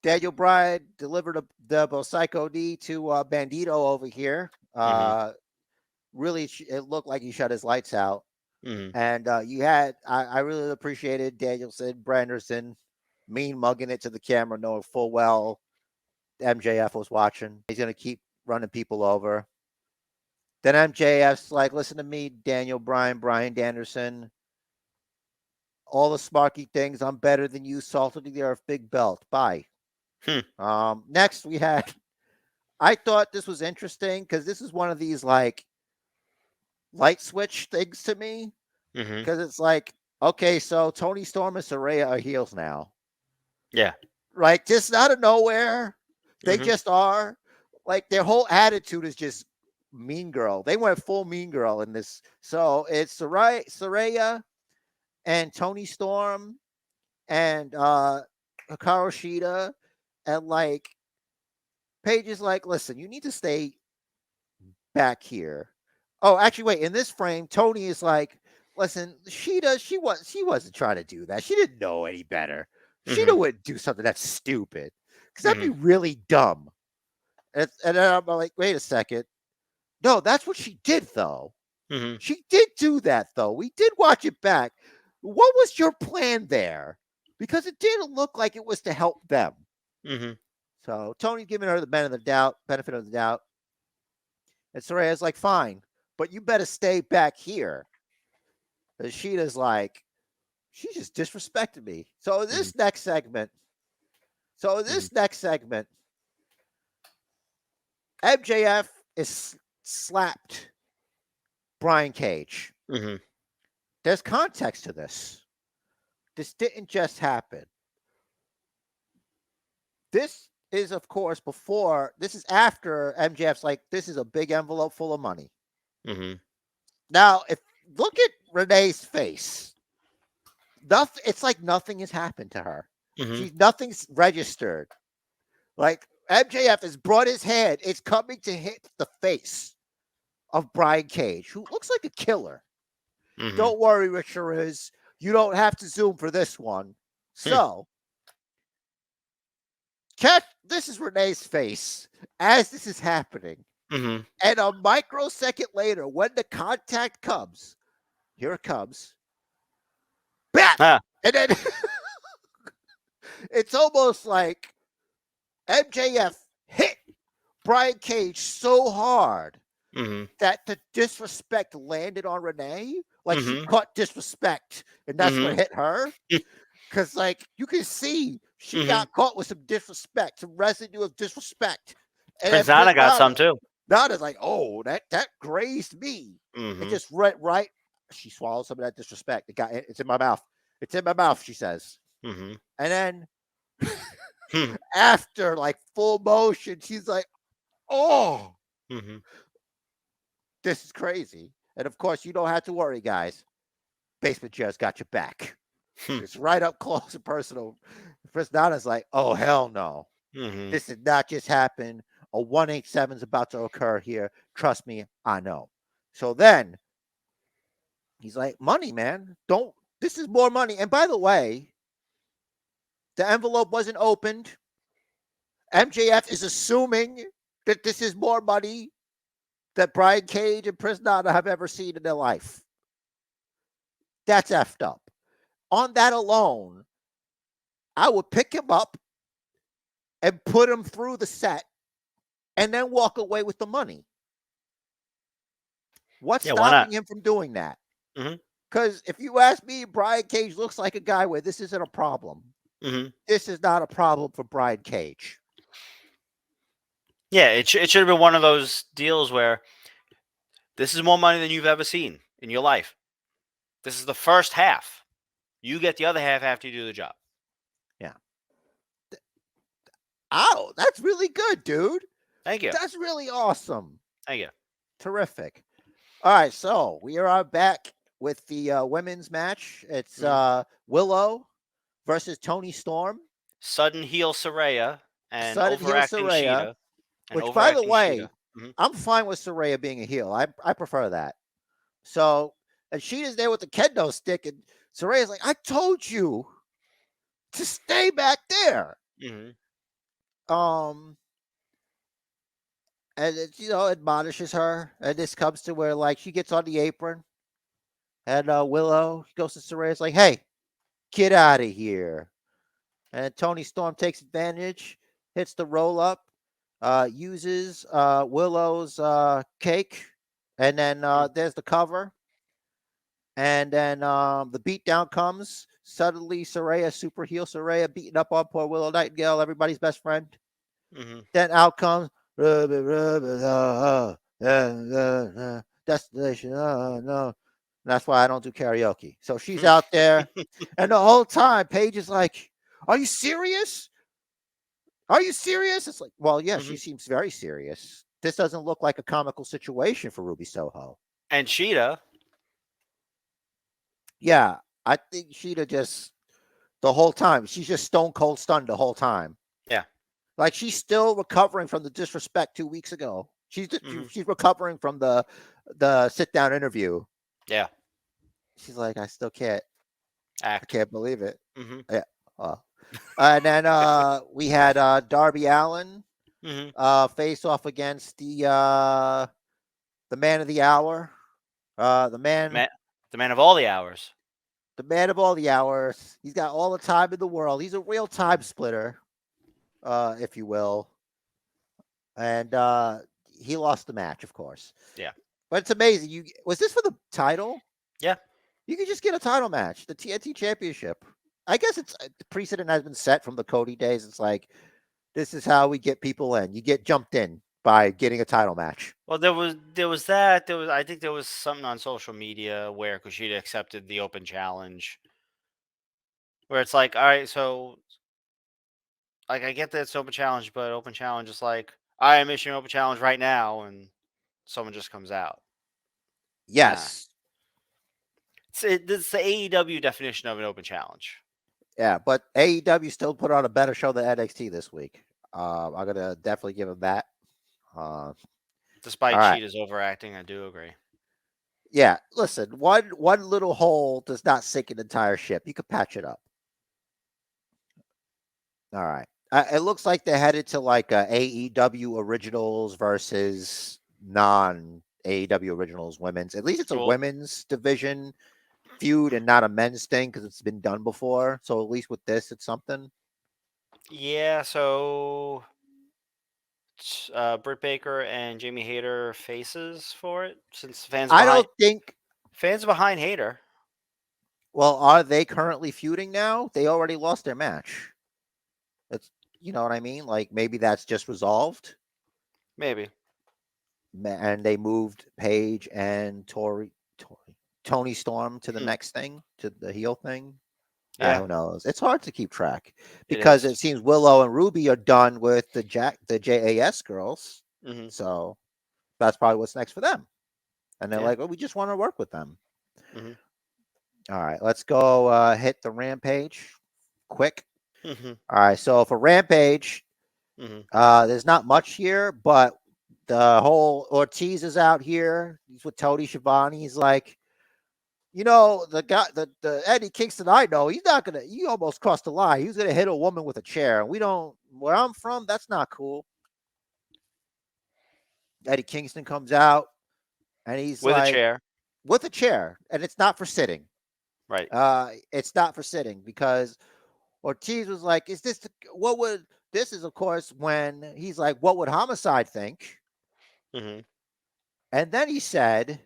Daniel Bryan delivered the Psycho D to Bandito over here. Hmm. Really, it looked like he shut his lights out. Hmm. And I really appreciated Danielson, Branderson, mean mugging it to the camera, knowing full well MJF was watching. He's going to keep running people over. Then MJF's like, listen to me, Daniel Bryan, Brian Danderson. All the smarky things. I'm better than you. Salted to the earth, big belt. Bye. Next, we had, I thought this was interesting because this is one of these like light switch things to me. Hmm. Because it's like, okay, so Tony Storm and Saraya are heels now. Yeah. Right? Just out of nowhere. They Hmm. just are. Like their whole attitude is just mean girl. They went full mean girl in this. So it's Saraya and Tony Storm and Hikaru Shida. And like Paige is like, listen, you need to stay back here. Oh, actually, wait. In this frame, Tony is like, listen, she wasn't trying to do that. She didn't know any better. Hmm. Sheeta wouldn't do something that's stupid because that'd Hmm. be really dumb. And then I'm like, wait a second. No, that's what she did though. Hmm. She did do that though. We did watch it back. What was your plan there? Because it didn't look like it was to help them. Hmm. So Tony's giving her the benefit of the doubt. And Soraya's like, fine. but you better stay back here. And Sheeta's like, she just disrespected me. So Mhm. Mhm. this next segment, MJF is slapped Brian Cage. Mhm. There's context to this. This didn't just happen. This is, of course, before. This is after MJF's like, this is a big envelope full of money. Mhm. Now, if look at Renee's face, nothing. It's like nothing has happened to her. Mhm. Nothing's registered. Like MJF has brought his hand. It's coming to hit the face of Brian Cage, who looks like a killer. Mhm. Don't worry, Richard is. You don't have to zoom for this one. Hmm. So, catch this is Renee's face as this is happening. Mhm. And a microsecond later, when the contact comes, here it comes. Bam! Ah. And then it's almost like MJF hit Brian Cage so hard Mhm. that the disrespect landed on Renee. Like she Mhm. caught disrespect, and that's what Mhm. hit her. Because, like, you can see she Mhm. got caught with some disrespect, some residue of disrespect. And then Prince Nana got some too. Nana's like, oh, that grazed me. It Mhm. just right. She swallowed some of that disrespect. It's in my mouth. It's in my mouth, she says. Mhm. And then Hmm. after like full motion, she's like, oh, Mhm. this is crazy. And of course, you don't have to worry, guys. Basement Chair's got your back. Hmm. It's right up close and personal. Chris Nana's like, oh, hell no. Mhm. This did not just happen. A 187 is about to occur here. Trust me, I know. So then he's like, money, man. Don't, this is more money. And by the way, the envelope wasn't opened. MJF is assuming that this is more money that Brian Cage and Chris Nana have ever seen in their life. That's effed up. On that alone, I would pick him up and put him through the set and then walk away with the money. What's Yeah, why not? stopping him from doing that? Mhm. Because if you ask me, Brian Cage looks like a guy where this isn't a problem. Mhm. This is not a problem for Brian Cage. Yeah, it should have been one of those deals where this is more money than you've ever seen in your life. This is the first half. You get the other half after you do the job. Yeah. Oh, that's really good, dude. Thank you. That's really awesome. Thank you. Terrific. All right, so we are back with the women's match. It's Mhm. Willow versus Tony Storm. Sudden heel Saraya and Sudden heel overacting Saraya, Sheeta. And which, by the overacting way, Sheeta. Mhm. I'm fine with Saraya being a heel. I prefer that. So, and Sheeta's there with the kendo stick, and Saraya's like, I told you to stay back there. Mhm. Um, and it, admonishes her, and this comes to where like she gets on the apron, and Willow goes to Saraya's like, hey, get out of here. And Tony Storm takes advantage, hits the roll up, uses Willow's cake, and then Mm. there's the cover. And then the beatdown comes. Suddenly, Saraya, super heel Saraya, beating up on poor Willow Nightingale, everybody's best friend. Mhm. Then out comes Destination. No. That's why I don't do karaoke. So she's out there, and the whole time, Paige is like, are you serious? Are you serious? It's like, well, yeah, she Mhm. seems very serious. This doesn't look like a comical situation for Ruby Soho. And Sheeta. Yeah, I think she'd have just the whole time. She's just stone cold stunned the whole time. Yeah. Like she's still recovering from the disrespect 2 weeks ago. Mhm. She's recovering from the sit down interview. Yeah. She's like, I Act. can't believe it. Mhm. Yeah. Uh, and then we had Darby Allin Mhm. face off against the man of the hour, the man Man, the man of all the hours. the man of all the hours. He's got all the time in the world. He's a real time splitter, if you will. And he lost the match, of course. Yeah. But it's amazing. Was this for the title? Yeah. You could just get a title match, the TNT Championship. I guess it's the precedent has been set from the Cody days. It's like this is how we get people in. You get jumped in by getting a title match. Well, there was that. I think there was something on social media where Kushida accepted the open challenge, where it's like, all right, so like I get that it's open challenge, but open challenge is like, all right, I'm issuing open challenge right now, and someone just comes out. Nah, Yes. it's the AEW definition of an open challenge, Yeah, but AEW still put on a better show than NXT this week. I'm gonna definitely give them that. Uh, all despite right. Cheetah's overacting. I do agree. Yeah, listen, one little hole does not sink an entire ship. You could patch it up. All right. It looks like they're headed to like AEW originals versus non AEW originals women's. At least it's a Well, women's division feud and not a men's thing because it's been done before. So at least with this, it's something. yeah. So Britt Baker and Jamie Hayter faces for it since I don't think. fans behind Hayter. Well, are they currently feuding now? They already lost their match. That's you know what I mean. Like maybe that's just resolved, Maybe. and they moved Paige and Tony Storm to the Hmm. next thing, to the heel thing. Yeah, Who knows? It's hard to keep track it because is. it seems Willow and Ruby are done with the JAS girls. Hmm. So that's probably what's next for them. And they're Yeah. like, "Oh, we just want to work with them." Hmm. All right, let's go hit the Rampage quick. Hmm. All right, so for Rampage, Hmm. there's not much here, but the whole Ortiz is out here. He's with Tony Schiavone. He's like, the guy, the Eddie Kingston I know, he almost crossed the line. He was gonna hit a woman with a chair. And where I'm from, that's not cool. Eddie Kingston comes out and he's With a like, chair. with a chair, and it's not for sitting. Right. It's not for sitting because Ortiz was like, this is of course when he's like, what would Homicide think? Hmm. And then he said,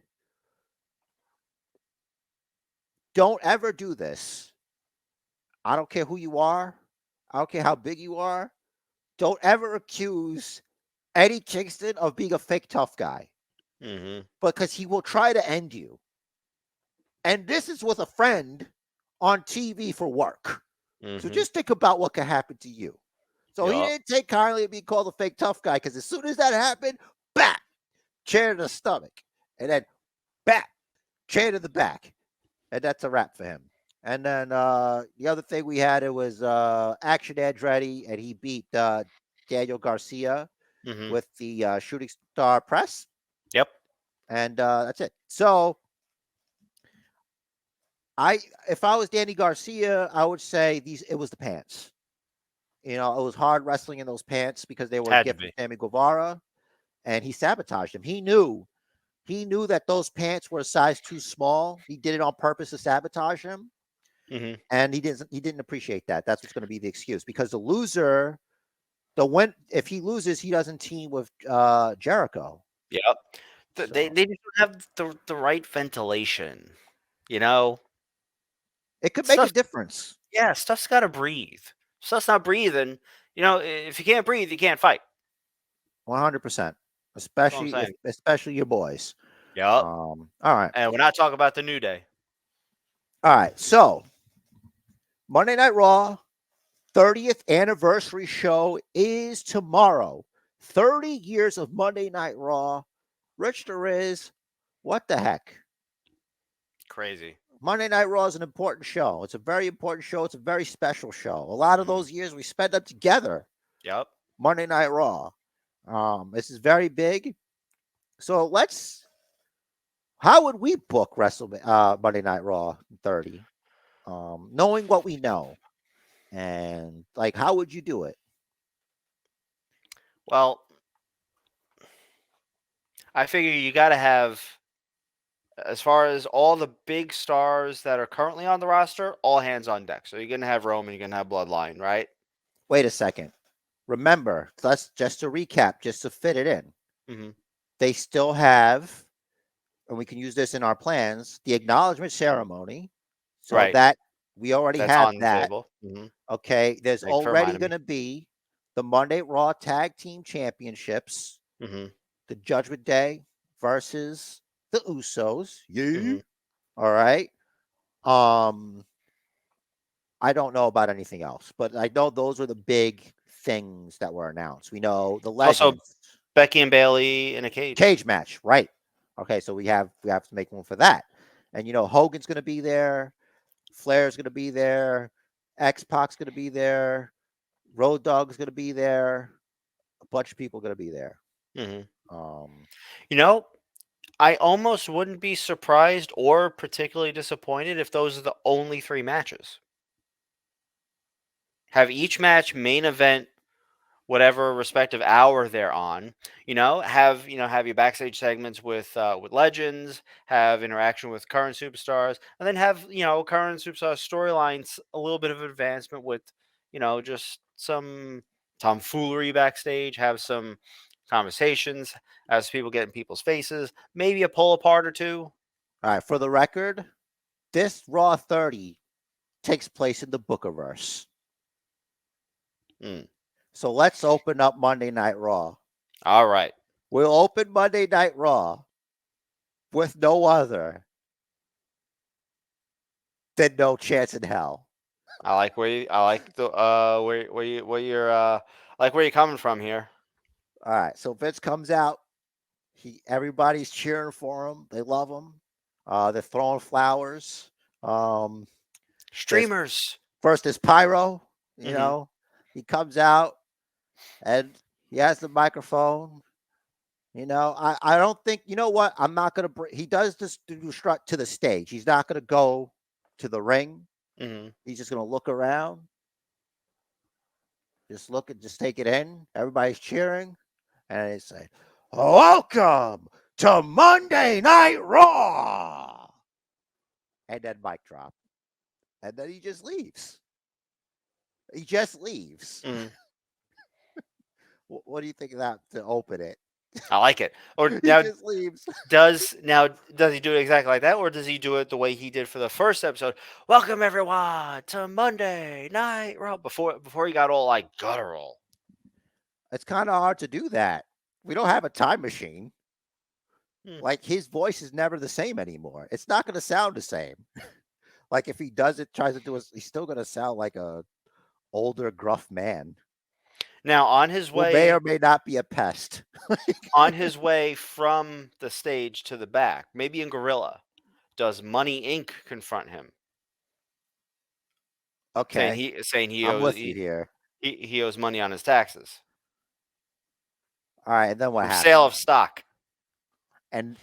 don't ever do this. I don't care who you are. I don't care how big you are. Don't ever accuse Eddie Kingston of being a fake tough guy Hmm. because he will try to end you. And this is with a friend on TV for work. So Hmm. just think about what could happen to you. So he Yup. didn't take kindly to being called a fake tough guy because as soon as that happened, bat, chair to the stomach. And then bat, chair to the back. And that's a wrap for him. And then the other thing we had, it was Action Andretti, and he beat Daniel Garcia Hmm. with the Shooting Star Press. Yep. And that's it. So if I was Danny Garcia, I would say it was the pants. It was hard wrestling in those pants because they were a Had to gift from be. Sammy Guevara, and he sabotaged him. He knew that those pants were a size too small. He did it on purpose to sabotage him, Hmm. and he didn't appreciate that. That's what's going to be the excuse because the loser, if he loses, he doesn't team with Jericho. Yep. So They just don't have the right ventilation. You know, it could make a stuff. difference. Yeah, stuff's got to breathe. Stuff's not breathing. If you can't breathe, you can't fight. 100%, That's what I'm especially if saying. especially your boys. Yep. All right. And we're not talking about the New Day. All right. So Monday Night Raw 30th anniversary show is tomorrow. 30 years of Monday Night Raw. Rich there is. What the heck? Crazy. Monday Night Raw is an important show. It's a very important show. It's a very special show. A lot of Hmm. those years we spent them together. Yep. Monday Night Raw. This is very big. So how would we book Monday Night Raw 30? Knowing what we know. And like, how would you do it? Well, I figure you got to have, as far as all the big stars that are currently on the roster, all hands on deck. So you're gonna have Roman, you're gonna have Bloodline, right? Wait a second. Remember, just to recap, just to fit it in, Hmm. they still have and we can use this in our plans, the acknowledgement ceremony. So Right. that we already That's have on the that. table. Mhm. Okay. There's Thanks for already reminding going me. to be the Monday Raw Tag Team Championships, Mhm. the Judgment Day versus the Usos. Yeah. Mhm. All right. Um, I don't know about anything else, but I know those are the big things that were announced. We know the It's also legends Becky and Bailey in a cage. cage match, right? Okay, so we have to make room for that, and Hogan's going to be there, Flair's going to be there, X Pac's going to be there, Road Dogg's going to be there, a bunch of people going to be there. Mhm. Um, You know, I almost wouldn't be surprised or particularly disappointed if those are the only 3 matches. Have each match main event whatever respective hour they're on. Have your backstage segments with legends, have interaction with current superstars, and then have current superstar storylines a little bit of advancement with just some tomfoolery backstage, have some conversations as people get in people's faces, maybe a pull apart or two. all right, for the record, this Raw 30 takes place in the Bookerverse. Mm. So let's open up Monday Night Raw. All right, We'll open Monday Night Raw with no other than No Chance in Hell. I like the where you're I like where you're coming from here. All right, so Vince comes out. Everybody's cheering for him. They love him. They're throwing flowers. Um, there's Streamers. first is Pyro. You Hmm. know, he comes out and he has the microphone. I don't think what I'm not gonna bring. He does this to strut to the stage. He's not gonna go to the ring. Hmm. He's just gonna look around, just look and just take it in. Everybody's cheering, and they say, "Welcome to Monday Night Raw," and then mic drop, and then he just leaves. He just leaves. Hmm. What do you think of that to open it? I like it. Or He now just leaves. does he do it exactly like that, or does he do it the way he did for the first episode? Welcome everyone to Monday Night Raw before he got all like guttural. It's kind of hard to do that. We don't have a time machine. Hmm. Like his voice is never the same anymore. It's not going to sound the same. Like if he does it, tries to do it, he's still going to sound like a older, gruff man Now who may or may not be a pest. on his way from the stage to the back, maybe in Gorilla, does Money Inc. confront him, saying Okay, he I'm owes with you here. he owes money on his taxes All right, and then what from sale of happens? stock. And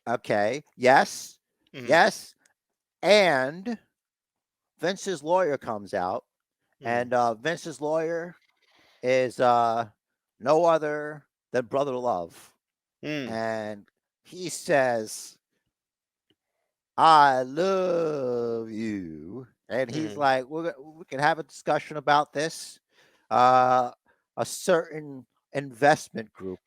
okay, yes, Hmm. yes, and Vince's lawyer comes out, Hmm. and Vince's lawyer is no other than Brother Love, Mm. and he says, "I love you," and he's Hmm. like, We can have a discussion about this." Uh, a certain investment group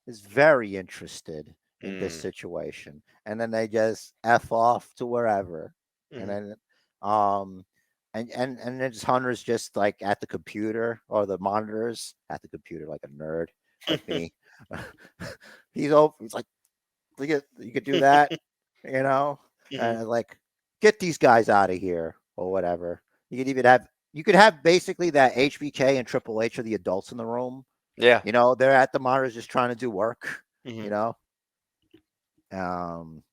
is very interested in this Mm. situation, and then they just f off to wherever, and Hmm. then um. And then Hunter's just like at the computer or the monitors at the computer, like a nerd like me. He's over. He's like, you could do that, you know, Hmm. and like get these guys out of here or whatever. You could have basically that HBK and Triple H are the adults in the room. Yeah. They're at the monitors just trying to do work. Hmm. You know. Um.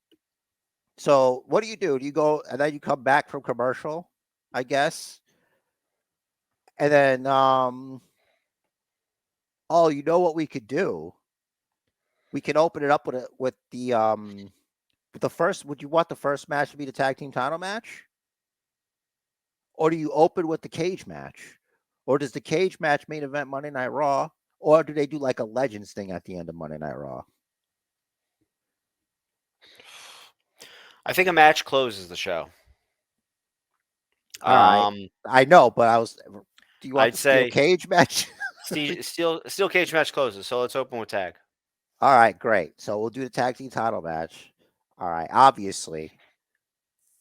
So what do you do? Do you go and then you come back from commercial, I guess, and then oh, you know what we could do? We can open it up with the first. Would you want the first match to be the tag team title match? Or do you open with the cage match? Or does the cage match main event Monday Night Raw? Or do they do like a Legends thing at the end of Monday Night Raw? I think a match closes the show. All right. Um, I know, but do you want I'd the steel say cage match? steel cage match closes. So let's open with tag. All right, great. So we'll do the tag team title match. All right. Obviously,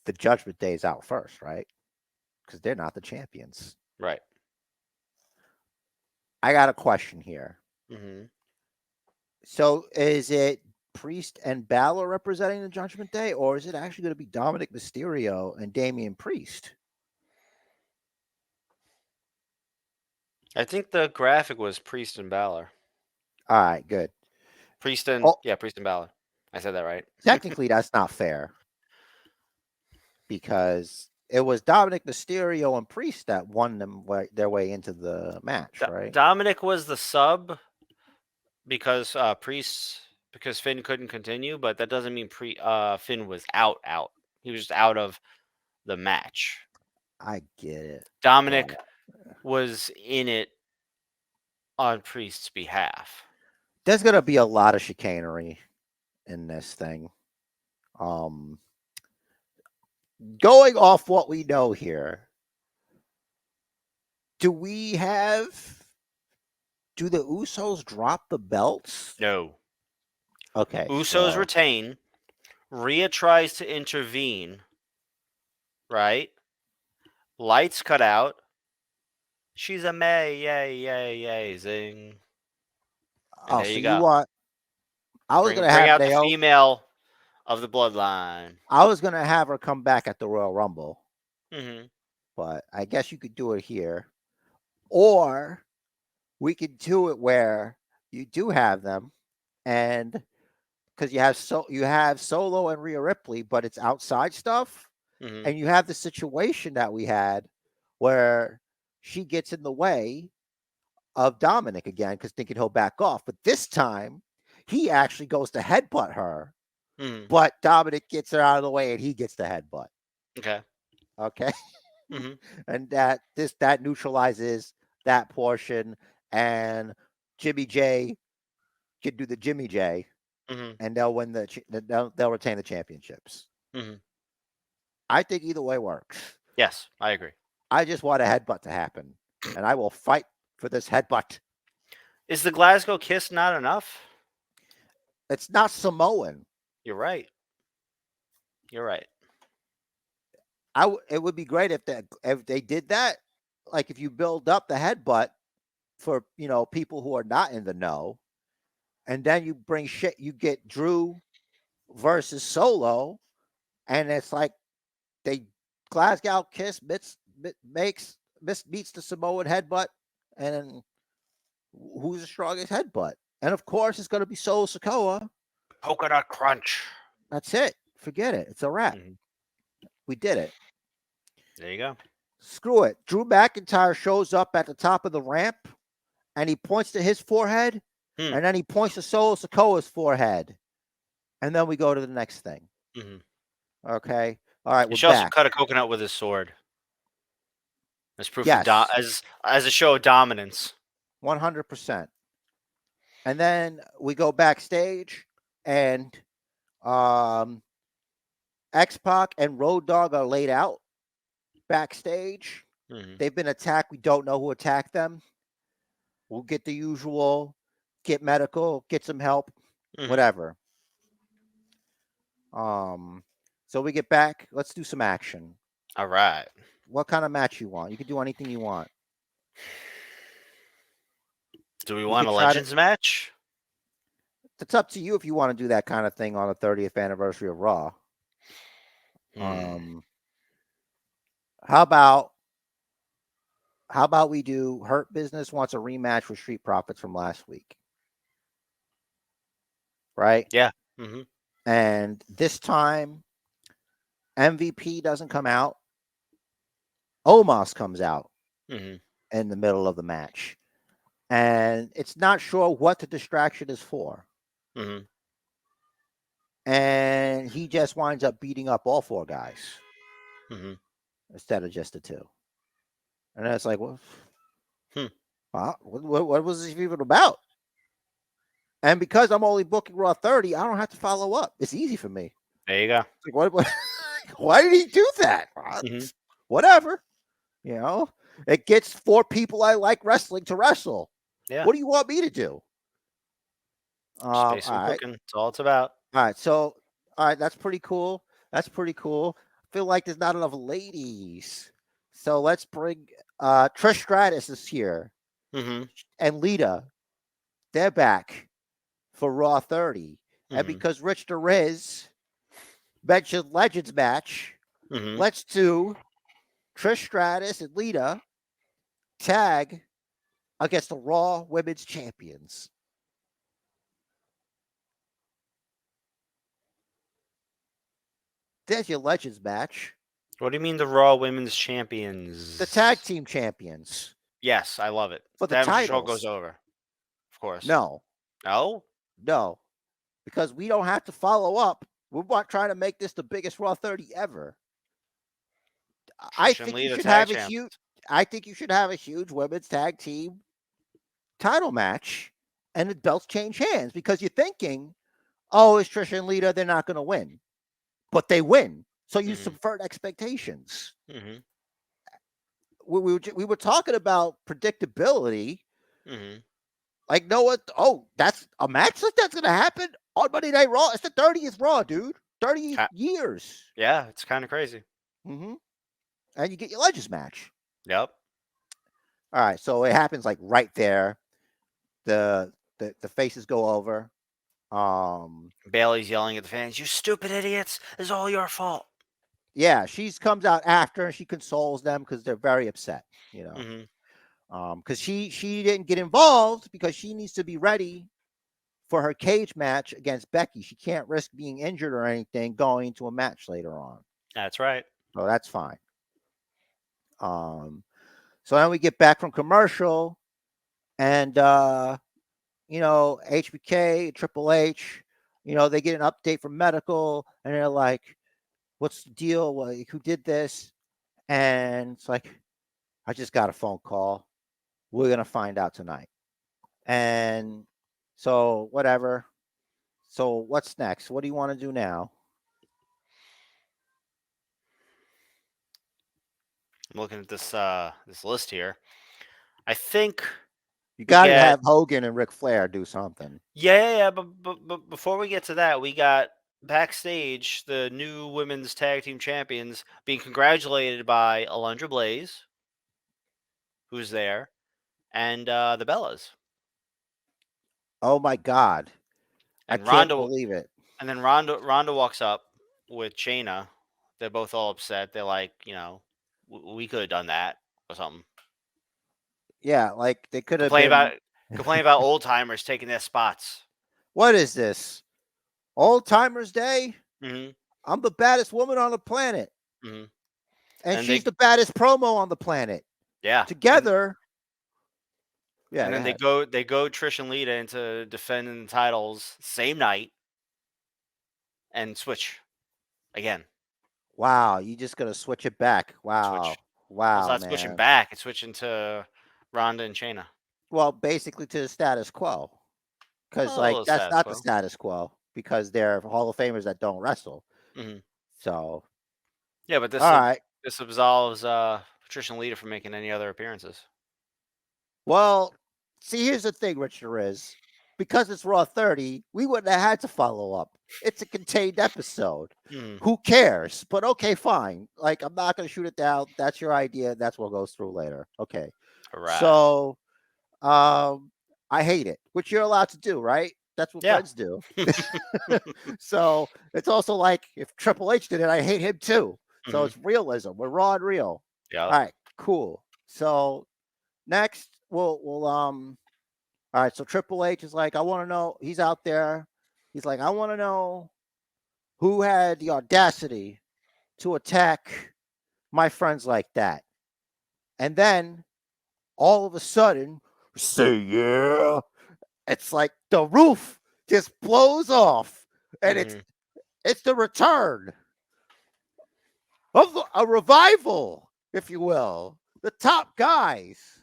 the Judgment Day is out first, right? Because they're not the champions. Right. I got a question here. Hmm. So, is it Priest and Balor representing the Judgment Day, or is it actually going to be Dominic Mysterio and Damian Priest? I think the graphic was Priest and Balor. All right, good. Priest and Oh, Priest and Balor. I said that right. technically, that's not fair because it was Dominic Mysterio and Priest that won their way into the match, right? Dominic was the sub because because Finn couldn't continue, but that doesn't mean Finn was out. He was just out of the match. I get it. Dominic was in it on Priest's behalf. There's going to be a lot of chicanery in this thing. Going off what we know here, do the Usos drop the belts? No. Okay. Usos So, retain. Rhea tries to intervene. Right? Lights cut out. She's a May, yay, zing. And there so you you go. want, I was going to Bring have out the Naomi, female of the bloodline. I was going to have her come back at the Royal Rumble, Hmm. but I guess you could do it here. Or we could do it where you do have them, and because you have Solo and Rhea Ripley, but it's outside stuff, Hmm. and you have the situation that we had where she gets in the way of Dominic again because thinking he'll back off, but this time he actually goes to headbutt her, Hmm. but Dominic gets her out of the way and he gets the headbutt. Okay. Okay, Hmm. and that neutralizes that portion, and Jimmy J can do the Jimmy J, Hmm. and they'll win they'll retain the championships. Hmm. I think either way works. Yes, I agree. I just want a headbutt to happen, and I will fight for this headbutt. Is the Glasgow kiss not enough? It's not Samoan. You're right. You're right. It would be great if they did that. Like if you build up the headbutt for people who are not in the know, and then you bring shit. You get Drew versus Solo, and it's like they Glasgow kiss meets the Samoan headbutt, and then who's the strongest headbutt? And of course, it's going to be Solo Sikoa. Coconut crunch. That's it. Forget it. It's a wrap. Hmm. We did it. There you go. Screw it. Drew McIntyre shows up at the top of the ramp, and he points to his forehead, and then he points to Solo Sikoa's forehead, and then we go to the next thing. Hmm. Okay. All right. He We're should also back. cut a coconut with his sword. As proof Yes. of as a show of dominance. 100%. And then we go backstage, and X-Pac and Road Dogg are laid out backstage. Hmm. They've been attacked. We don't know who attacked them. We'll get the usual, get medical, get some help, whatever. So we get back. Let's do some action. All right. What kind of match you want? You can do anything you want. Do we want a Legends match? It's up to you if you want to do that kind of thing on the 30th anniversary of Raw. How about we do Hurt Business wants a rematch with Street Profits from last week? Right? Yeah. Mm-hmm. And this time, MVP doesn't come out. Omos comes out in the middle of the match. And it's not sure what the distraction is for. Mm-hmm. And he just winds up beating up all four guys instead of just the two. And it's like, well, what was this even about? And because I'm only booking Raw 30, I don't have to follow up. It's easy for me. There you go. Like, why did he do that? Whatever. It gets four people I like wrestling to wrestle. Yeah. What do you want me to do? Space and cooking. That's all it's about. All right. So All right, that's pretty cool. That's pretty cool. I feel like there's not enough ladies. So let's bring Trish Stratus is here Mm-hmm. and Lita. They're back for Raw 30. And Mm-hmm. because Rich the Riz mentioned Legends match, Mm-hmm. let's do Trish Stratus and Lita tag against the Raw Women's Champions. There's your Legends match. What do you mean the Raw Women's The tag Champions? team champions Yes, I love it. for the Damage control goes titles. over, of course. No, No, no, because we don't have to follow up. We're not trying to make this the biggest Raw 30 ever. I Trish and think you Lita should tag have a champ. huge. I think you should have a huge women's tag team title match, and the belts change hands because you're thinking, oh, it's Trish and Lita. They're not going to win, but they win. So you Mm-hmm. subvert expectations. Mm-hmm. We were talking about predictability. Mm-hmm. Like, no what? Oh, that's a match like that's going to happen on Monday Night Raw. It's the 30th Raw, dude. 30 years. Yeah, it's kind of crazy. Mm-hmm. And you get your Legends match. Yep. All right, so it happens like right there. The faces go over. Bailey's yelling at the fans, "You stupid idiots! It's all your fault." Yeah, she comes out after and she consoles them because they're very upset, you know. Mm-hmm. Because she didn't get involved because she needs to be ready for her cage match against Becky. She can't risk being injured or anything going into a match later on. That's right. So that's fine. So then we get back from commercial and HBK, Triple H, they get an update from medical and they're like, what's the deal? Like, who did this? And it's like, I just got a phone call. We're going to find out tonight. And so, whatever. So, what's next? What do you want to do now? I'm looking at this list here. I think You we got to get have Hogan and Ric Flair do something. yeah. But before we get to that, we got backstage the new women's tag team champions being congratulated by Alundra Blaze, who's there, and the Bellas. Oh my God. I And can't Ronda, believe it. and then Ronda walks up with Shayna. They're both all upset. They're like, we could have done that or something. Yeah, like they could have Complain been. about complain about old timers taking their spots. What is this? Old Timers Day? Hmm. I'm the baddest woman on the planet. Hmm. And And she's they the baddest promo on the planet. yeah. Together. Yeah, And go then ahead. they go Trish and Lita into defending the titles same night and switch again. Wow, you just gonna switch it back. Wow. Switch. Well, it's Wow, not switching man. back. It's switching to Ronda and Shayna. Well, basically to the status quo. Because A like little that's status not the quo. status quo because they're Hall of Famers that don't wrestle. Hmm. So Yeah, but all right. this absolves Trish and Lita from making any other appearances. Well, see, here's the thing, Richard is because it's Raw 30, we wouldn't have had to follow up. It's a contained episode. Hmm. Who cares? But okay, fine. Like, I'm not going to shoot it down. That's your idea. That's what goes through later. Okay. Hurrah. So, I hate it, which you're allowed to do, right? That's what Yeah. friends do. So it's also like if Triple H did it, I hate him too. So Mhm. it's realism. We're raw and real. Yeah. All right, cool. So next, all right. So Triple H is like, I want to know. He's out there. He's like, I want to know who had the audacity to attack my friends like that. And then all of a sudden, say yeah. It's like the roof just blows off, and Mhm. it's the return of a revival, if you will. The top guys,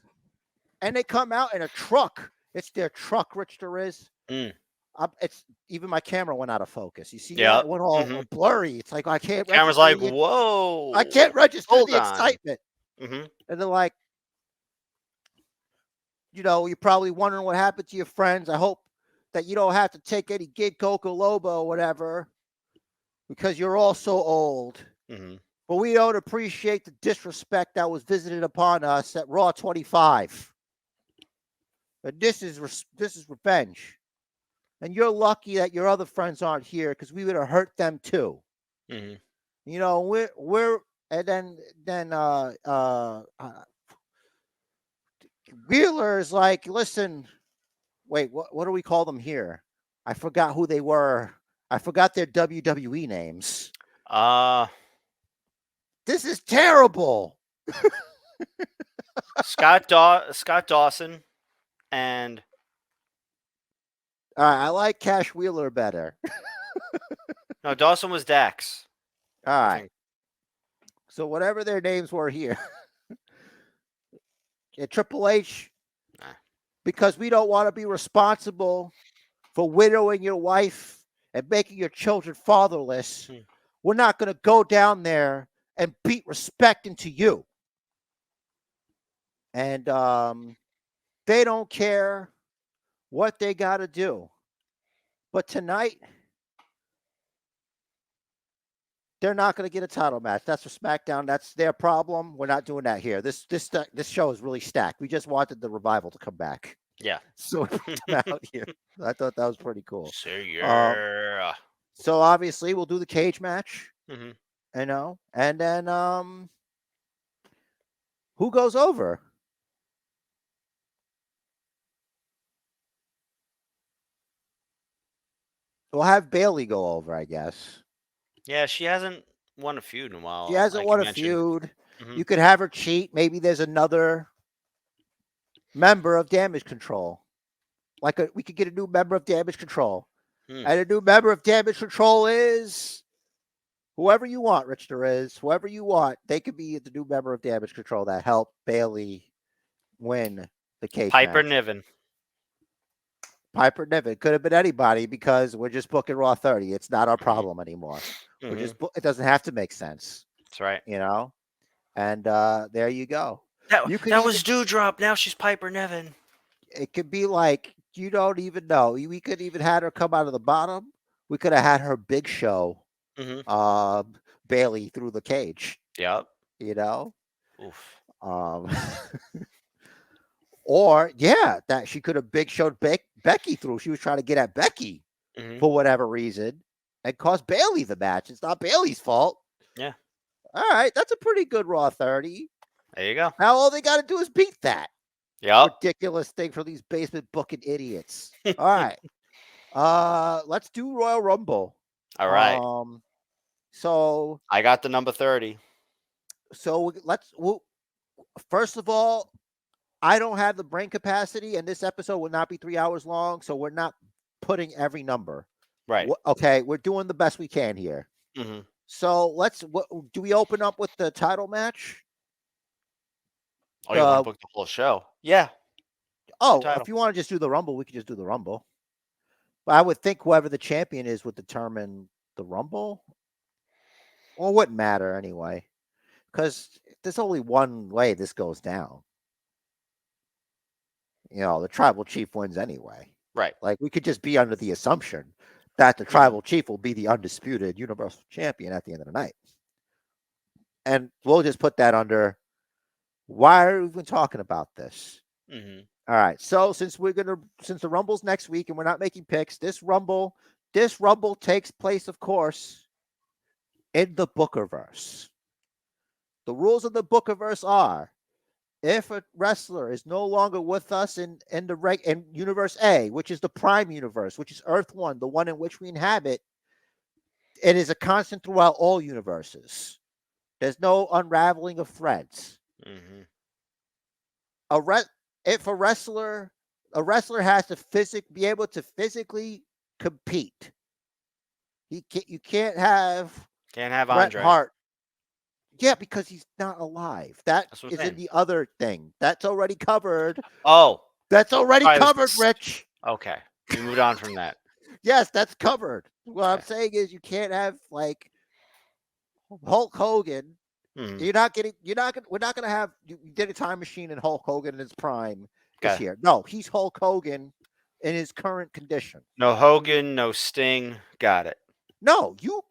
and they come out in a truck. It's their truck, Rich. There is. Mm. It's even my camera went out of focus. You see that? Yep. It went all Mhm. blurry. It's like I can't Camera's register like, the. "Whoa. I can't register Hold the on." excitement. Mhm. And they're like, you're probably wondering what happened to your friends. I hope that you don't have to take any Gig Coca Lobo or whatever. because you're all so old. Mm-hmm. But we don't appreciate the disrespect that was visited upon us at Raw 25. And this is revenge. And you're lucky that your other friends aren't here because we would have hurt them too. Mm-hmm. You know, we're and then Wheeler is like, listen, wait, what do we call them here? I forgot who they were. I forgot their WWE names. This is terrible. Scott Dawson and All right, I like Cash Wheeler better. no, Dawson was Dax. All I right. think. So whatever their names were here, Triple H, Nah. because we don't want to be responsible for widowing your wife and making your children fatherless, we're not going to go down there and beat respect into you. And they don't care what they got to do. But tonight, they're not going to get a title match. That's for SmackDown. That's their problem. We're not doing that here. This show is really stacked. We just wanted the Revival to come back. Yeah. So we put them out here. I thought that was pretty cool. See ya. So obviously we'll do the cage match. Mm-hmm. You know, and then who goes over? We'll have Bailey go over, I guess. Yeah, she hasn't won a feud in a while. She hasn't like won you a mentioned. feud. Mhm. You could have her cheat. Maybe there's another member of Damage Control. We could get a new member of Damage Control. Hmm. And a new member of Damage Control is whoever you want, Rich Derez. Whoever you want. They could be the new member of Damage Control that helped Bailey win the cage Piper match. Niven. Piper Niven. Could have been anybody because we're just booking Raw 30. It's not our problem anymore. Mhm. We're just it doesn't have to make sense. That's right. You know? And there you go. That was Dewdrop. Now she's Piper Niven. It could be like you don't even know. We could even had her come out of the bottom. We could have had her Big Show, Bailey through the cage. Yep. You know. Oof. Or that she could have Big Showed Becky through. She was trying to get at Becky for whatever reason and cost Bailey the match. It's not Bailey's fault. Yeah. All right, that's a pretty good Raw 30. There you go. Now all they got to do is beat that. Yep. Ridiculous thing for these basement booking idiots. All right. Let's do Royal Rumble. All right. So I got the number 30. So first of all, I don't have the brain capacity, and this episode will not be 3 hours long, so we're not putting every number. Right. Okay, we're doing the best we can here. Mm-hmm. So do we open up with the title match? Oh, you want to book the whole show? Yeah. Oh, if you want to just do the Rumble, we could just do the Rumble. But I would think whoever the champion is would determine the Rumble. Well, it wouldn't matter anyway, because there's only one way this goes down. You know, the tribal chief wins anyway. Right. Like, we could just be under the assumption that the tribal chief will be the undisputed Universal Champion at the end of the night. And we'll just put that under, why are we even talking about this? Mm-hmm. All right. So since the Rumble's next week and we're not making picks, this Rumble takes place, of course, in the Bookerverse. The rules of the Bookerverse are, if a wrestler is no longer with us in Universe A, which is the Prime Universe, which is Earth 1, the one in which we inhabit, it is a constant throughout all universes. There's no unraveling of threads. Mm-hmm. If a wrestler has to be able to physically compete. You can't have Bret Andre Hart. Yeah, because he's not alive. That's in the other thing. That's already covered. Oh. That's already covered, Rich. Okay. We moved on from that. Yes, that's covered. What I'm saying is you can't have like Hulk Hogan. Mm-hmm. We're not gonna have you did a time machine and Hulk Hogan in his prime this year. No, he's Hulk Hogan in his current condition. No Hogan, no Sting. Got it. No, you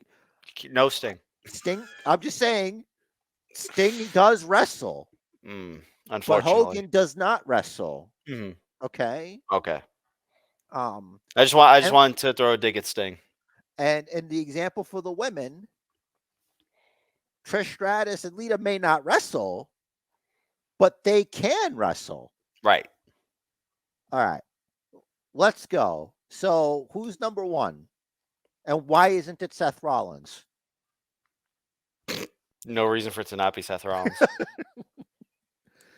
No Sting. Sting. I'm just saying, Sting does wrestle, but Unfortunately. Hogan does not wrestle. Hmm. Okay. Okay. Um, I just and wanted to throw a dig at Sting. and the example for the women, Trish Stratus and Lita may not wrestle, but they can wrestle. Right. All right. Let's go. So who's number one? And why isn't it Seth Rollins? No reason for it to not be Seth Rollins.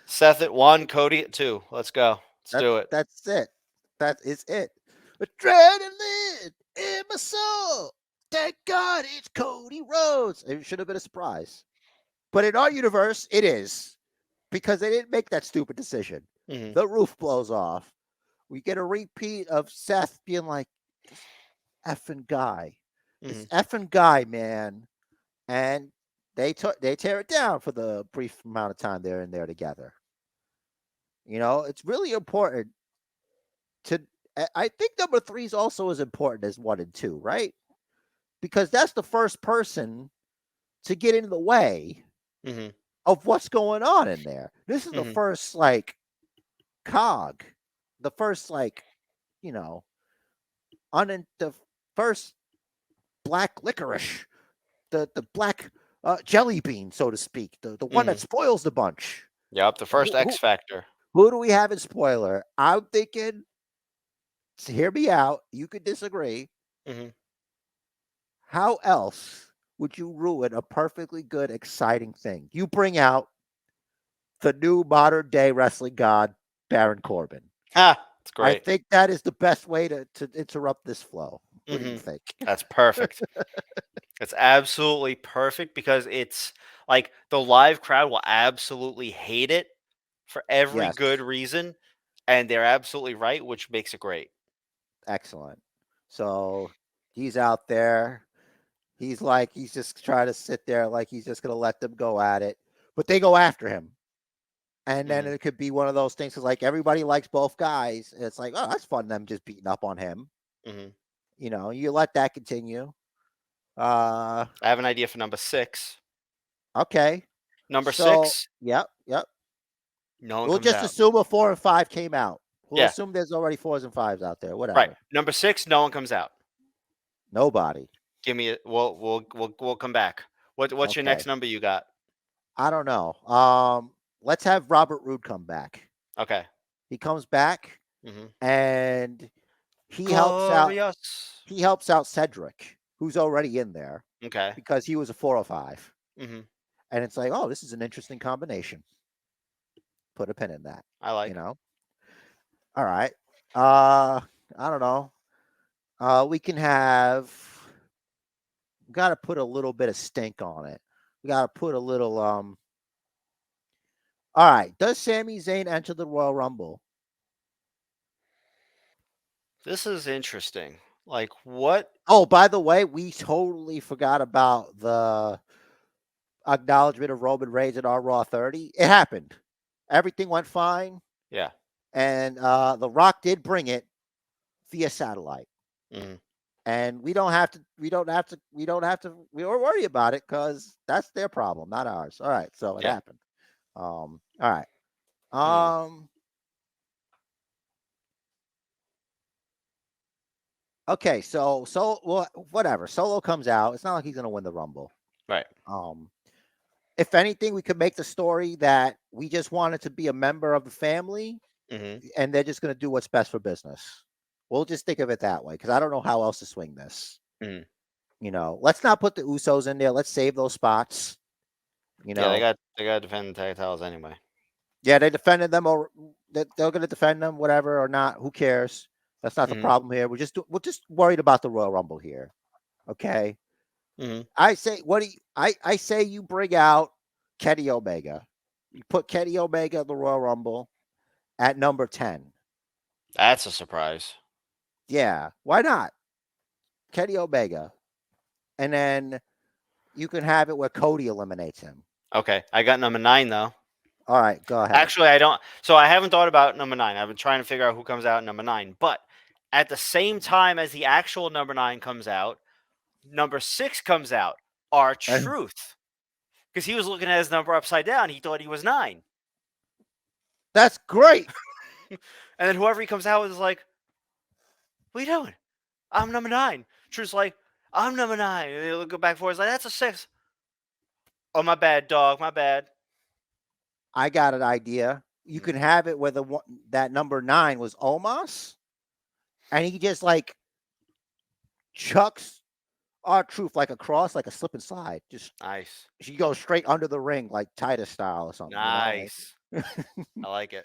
Seth at 1, Cody at 2. Let's go. Let's do it. That's it. That is it. Adrenaline in my soul. Thank God it's Cody Rhodes. It should have been a surprise. But in our universe, it is. Because they didn't make that stupid decision. Mhm. The roof blows off. We get a repeat of Seth being like, this effing guy. This effing guy, man. And they tear it down for the brief amount of time they're in there together. You know, it's really important to. I think number 3 is also as important as 1 and 2, right? Because that's the first person to get in the way Mhm. of what's going on in there. This is the Mhm. first like cog, the first like, you know, the first black licorice, the black jelly bean, so to speak, the one that spoils the bunch. Yep, the first X Factor. Who do we have in spoiler? I'm thinking, so hear me out. You could disagree. Mhm. How else would you ruin a perfectly good, exciting thing? You bring out the new modern day wrestling god, Baron Corbin. It's I great. think that is the best way to interrupt this flow. What do you think? That's perfect. It's absolutely perfect because it's like the live crowd will absolutely hate it for every Yes. good reason, and they're absolutely right, which makes it great. Excellent. So he's out there. He's just trying to sit there like he's just going to let them go at it. But they go after him. And then it could be one of those things because, like, everybody likes both guys. And it's like, oh, that's fun, them just beating up on him. You know, you let that continue. I have an idea for number 6. Okay. Number So, 6, yep. no one We'll comes just out. assume a 4 and 5 came out. We'll Yeah, assume there's already 4s and 5s out there. right. Whatever. Number 6, no one comes out. Nobody. Give me it. We'll come back. What's your next Okay. number you got? I don't know. Let's have Robert Roode come back. Okay. He comes back and he helps out. Glorious. He helps out Cedric, who's already in there Okay. because he was a 4 or 5. Mhm. And it's like, oh, this is an interesting combination. Put a pin in that. I like. You know. All right. I don't know. We can have. Got to put a little bit of stink on it. We got to put a little. All right. Does Sami Zayn enter the Royal Rumble? This is interesting. Like what? Oh, by the way, we totally forgot about the acknowledgement of Roman Reigns at our Raw 30. It happened. Everything went fine. Yeah. And The Rock did bring it via satellite. And we don't worry about it because that's their problem, not ours. All right. So it happened. All right. Okay, so well, whatever. Solo comes out. It's not like he's gonna win the Rumble. Right. If anything, we could make the story that we just wanted to be a member of the family, and they're just gonna do what's best for business. We'll just think of it that way because I don't know how else to swing this. You know, let's not put the Usos in there. Let's save those spots. You know, Yeah, they got to defend the tag titles anyway. Yeah, they defended them, or they're going to defend them, whatever or not. Who cares? That's not the problem here. We're just worried about the Royal Rumble here. Okay. I say, I say you bring out Kenny Omega. You put Kenny Omega in the Royal Rumble at number 10. That's a surprise. Yeah, why not? Kenny Omega, and then you can have it where Cody eliminates him. Okay, I got number 9 though. All right, go ahead. Actually, I don't. So I haven't thought about number 9. I've been trying to figure out who comes out in number 9. But at the same time as the actual number 9 comes out, number 6 comes out. our And truth. Because he was looking at his number upside down. He thought he was 9. that's great. And then whoever he comes out with is like, what are you doing? I'm number 9. Truth's like, I'm number 9. And they'll go back and forth. It's like, that's a 6. Oh, my bad, dog. My bad. I got an idea. You can have it where that number 9 was Omos, and he just like chucks our truth like a cross, like a slip and slide. Just Nice. she goes straight under the ring, like Titus style or something. Nice. You know? I like it.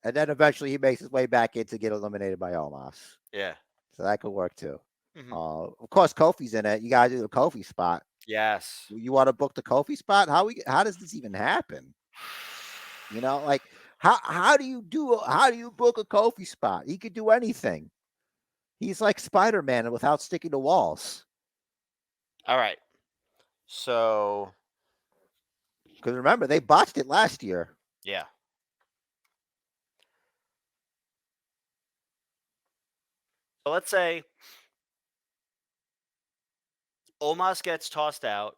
And then eventually he makes his way back in to get eliminated by Omos. Yeah. So that could work too. Mhm. Of course, Kofi's in it. You gotta do the Kofi spot. Yes. You want to book the Kofi spot? How does this even happen? You know, like how do you book a Kofi spot? He could do anything. He's like Spider-Man without sticking to walls. All right. So, Because remember, they botched it last year. yeah. So let's say Omos gets tossed out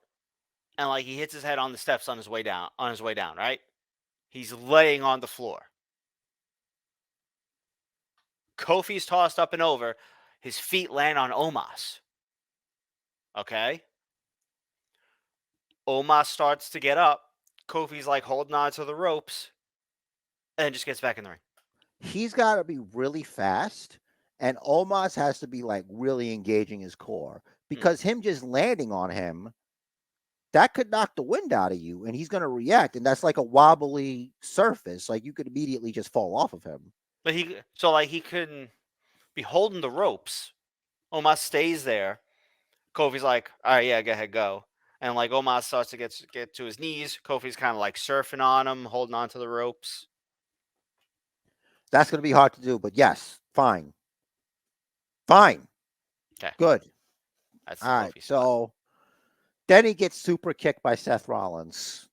and like he hits his head on the steps on his way down, right? He's laying on the floor. Kofi's tossed up and over. His feet land on Omos. Okay? Omos starts to get up. Kofi's like holding on to the ropes and just gets back in the ring. He's got to be really fast, and Omos has to be like really engaging his core because him just landing on him, that could knock the wind out of you, and he's going to react, and that's like a wobbly surface. Like you could immediately just fall off of him. But he couldn't be holding the ropes. Omos stays there. Kofi's like, all right, yeah, go ahead, go. And like Omos starts to get to his knees. Kofi's kind of like surfing on him, holding on to the ropes. That's going to be hard to do, but yes, fine. Fine. Okay. Good. That's all right. Kofi spot. So then he gets super kicked by Seth Rollins.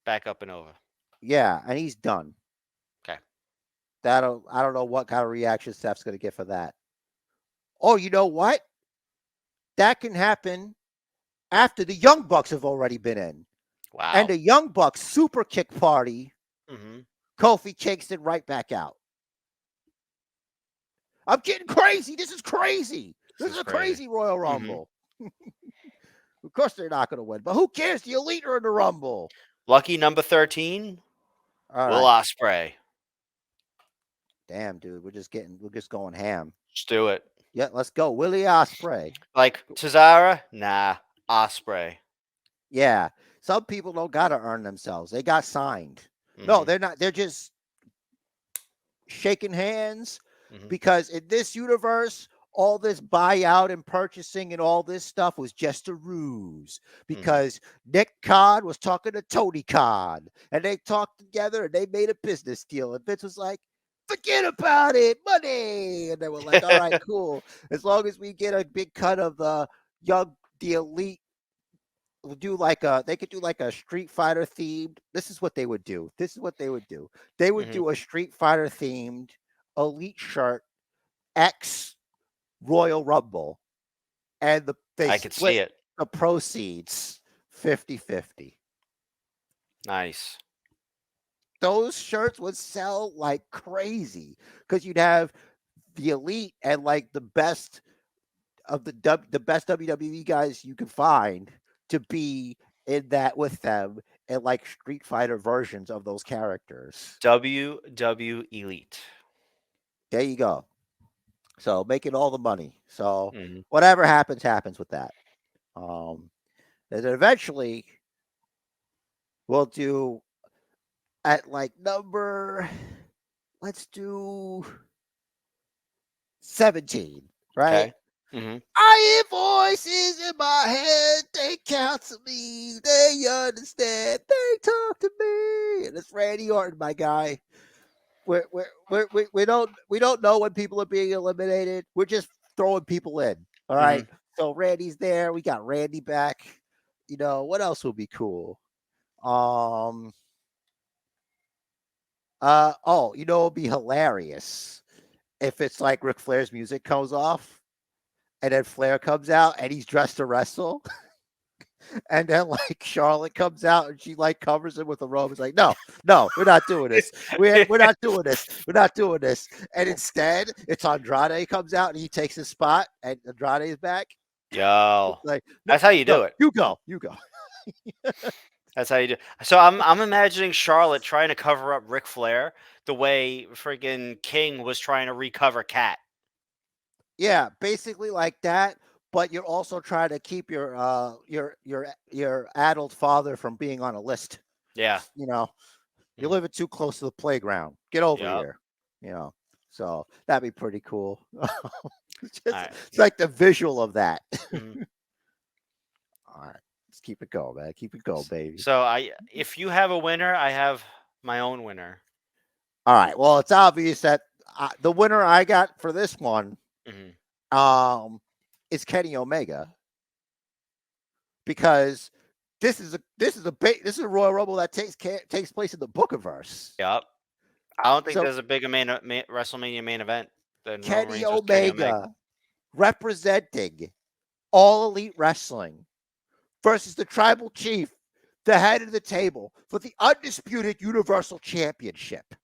Back up and over. Yeah, and he's done. Okay. I don't know what kind of reaction Seth's going to get for that. Oh, you know what? That can happen after the Young Bucks have already been in. Wow. And the Young Bucks super kick party, Kofi kicks it right back out. I'm getting crazy. This is crazy. This is a crazy Royal Rumble. Of course they're not going to win, but who cares? The Elite are in the Rumble. Lucky number 13, Will Ospreay. Damn, dude, we're just going ham. Let's do it. Yeah, let's go. Willie Ospreay. Like Cesaro? Nah, Ospreay. Yeah. Some people don't got to earn themselves. They got signed. No, they're not. They're just shaking hands because in this universe, all this buyout and purchasing and all this stuff was just a ruse because Nick Khan was talking to Tony Khan and they talked together and they made a business deal. And Vince was like, forget about it, money. And they were like, all right, cool. As long as we get a big cut of the Elite, we'll do they could do like a Street Fighter themed. This is what they would do. They would do a Street Fighter themed Elite shirt X Royal Rumble, and I could see it. The proceeds 50-50. Nice. Those shirts would sell like crazy because you'd have the Elite and like the best of the best WWE guys you could find to be in that with them and like Street Fighter versions of those characters. WW Elite. There you go. So making all the money. So whatever happens with that. And then eventually we'll do at like let's do 17, right? Okay. I hear voices in my head. They count to me. They understand. They talk to me. And it's Randy Orton, my guy. We don't know when people are being eliminated. We're just throwing people in. All right. So Randy's there. We got Randy back. You know what else would be cool? It'd be hilarious if it's like Ric Flair's music comes off, and then Flair comes out and he's dressed to wrestle. And then like Charlotte comes out and she like covers him with a robe. It's like, no, no, we're not doing this. We're not doing this. We're not doing this. And instead, it's Andrade comes out and he takes his spot, and Andrade is back. Yo, It's like, no, that's how you no, do it. you go, you go. That's how you do. So I'm imagining Charlotte trying to cover up Ric Flair the way freaking King was trying to recover Cat. Yeah, basically like that. But you're also trying to keep your adult father from being on a list. Yeah. You know, you're Mhm. living too close to the playground. Get over Yep. here. You know, so that'd be pretty cool. It's All just, right. it's like the visual of that. Mhm. All right, let's keep it going, man. Keep it going, baby. So if you have a winner, I have my own winner. All right. Well, it's obvious that the winner I got for this one, Mhm. is Kenny Omega, because this is a Royal Rumble that takes place in the Bookiverse. Yep. I don't think So there's a bigger WrestleMania main event than Roman Kenny Reigns versus Kenny Omega. Omega representing All Elite Wrestling versus the Tribal Chief, the head of the table, for the undisputed Universal Championship.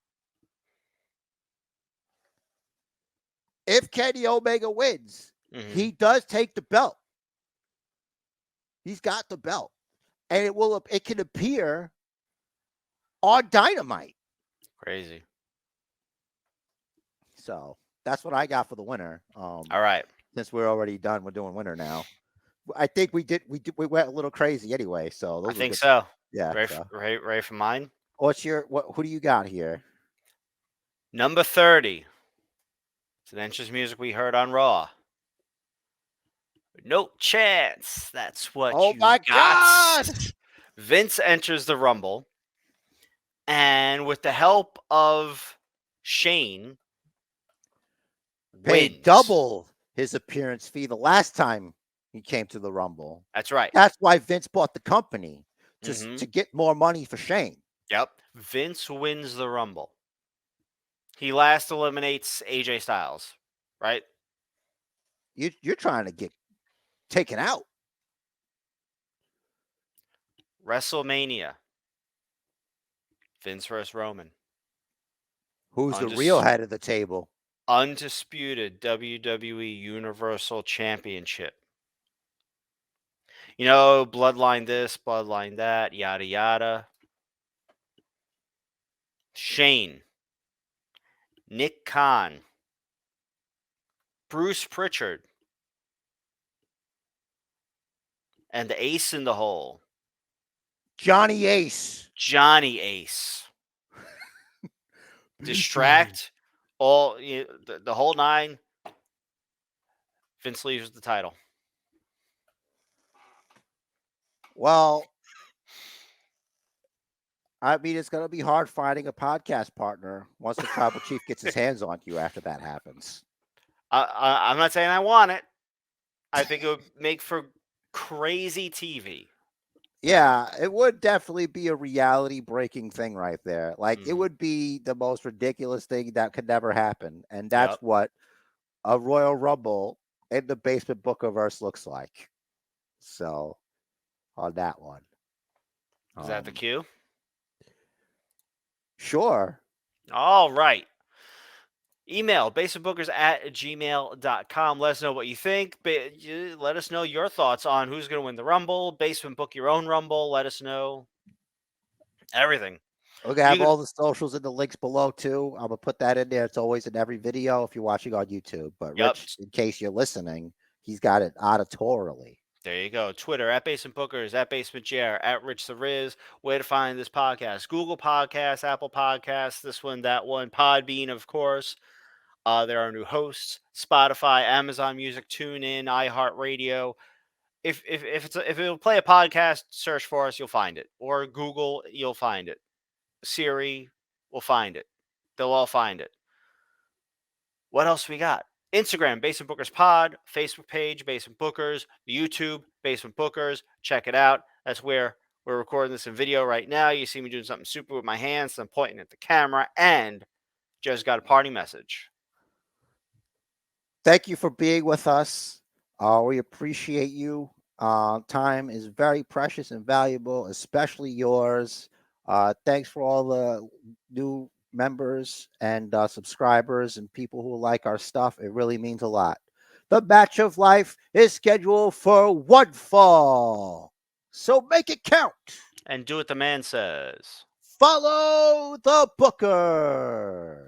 If Kenny Omega wins, he does take the belt. He's got the belt, and it can appear on Dynamite. Crazy. So that's what I got for the winner. All right. Since we're already done, we're doing winner now. I think we went a little crazy anyway. So those I were think good. so. Yeah. Ready for mine? Who do you got here? Number 30. It's an entrance music we heard on Raw. No chance. That's what Oh you my got. God! Vince enters the Rumble, and with the help of Shane, Paid wins. double his appearance fee the last time he came to the Rumble. That's right. That's why Vince bought the company to Mhm. get more money for Shane. Yep. Vince wins the Rumble. He last eliminates AJ Styles, right? You're trying to get taken out. WrestleMania. Vince versus Roman. Who's the real head of the table? Undisputed WWE Universal Championship. You know, bloodline this, bloodline that, yada yada. Shane, Nick Khan, Bruce Pritchard, and the ace in the hole, Johnny Ace. Johnny Ace. Distract all the whole nine. Vince leaves with the title. Well, I mean, it's going to be hard finding a podcast partner once the Tribal Chief gets his hands on you after that happens. I'm not saying I want it. I think it would make for crazy TV. Yeah, it would definitely be a reality breaking thing right there. Like, it would be the most ridiculous thing that could never happen. And that's what a Royal Rumble in the Basement Bookiverse looks like. So, on that one. Is that the cue? Sure. All right. Email basementbookers@gmail.com. Let us know what you think. Let us know your thoughts on who's going to win the Rumble. Basement Book your own Rumble. Let us know everything. We're going to have all the socials in the links below, too. I'm going to put that in there. It's always in every video if you're watching on YouTube. But Rich, in case you're listening, he's got it auditorily. There you go. Twitter @BasementBookers, @BasementJR, @Rich the Riz. Where to find this podcast? Google Podcasts, Apple Podcasts, this one, that one, Podbean, of course. There are new hosts: Spotify, Amazon Music, TuneIn, iHeartRadio. If it'll play a podcast, search for us, you'll find it. Or Google, you'll find it. Siri will find it. They'll all find it. What else we got? Instagram, Basement Bookers Pod. Facebook page, Basement Bookers. YouTube, Basement Bookers. Check it out. That's where we're recording this in video right now. You see me doing something super with my hands. So I'm pointing at the camera, and just got a party message. Thank you for being with us. We appreciate you. Time is very precious and valuable, especially yours. Thanks for all the new members and subscribers and people who like our stuff. It really means a lot. The Match of Life is scheduled for one fall, so make it count. And do what the man says. Follow the Booker.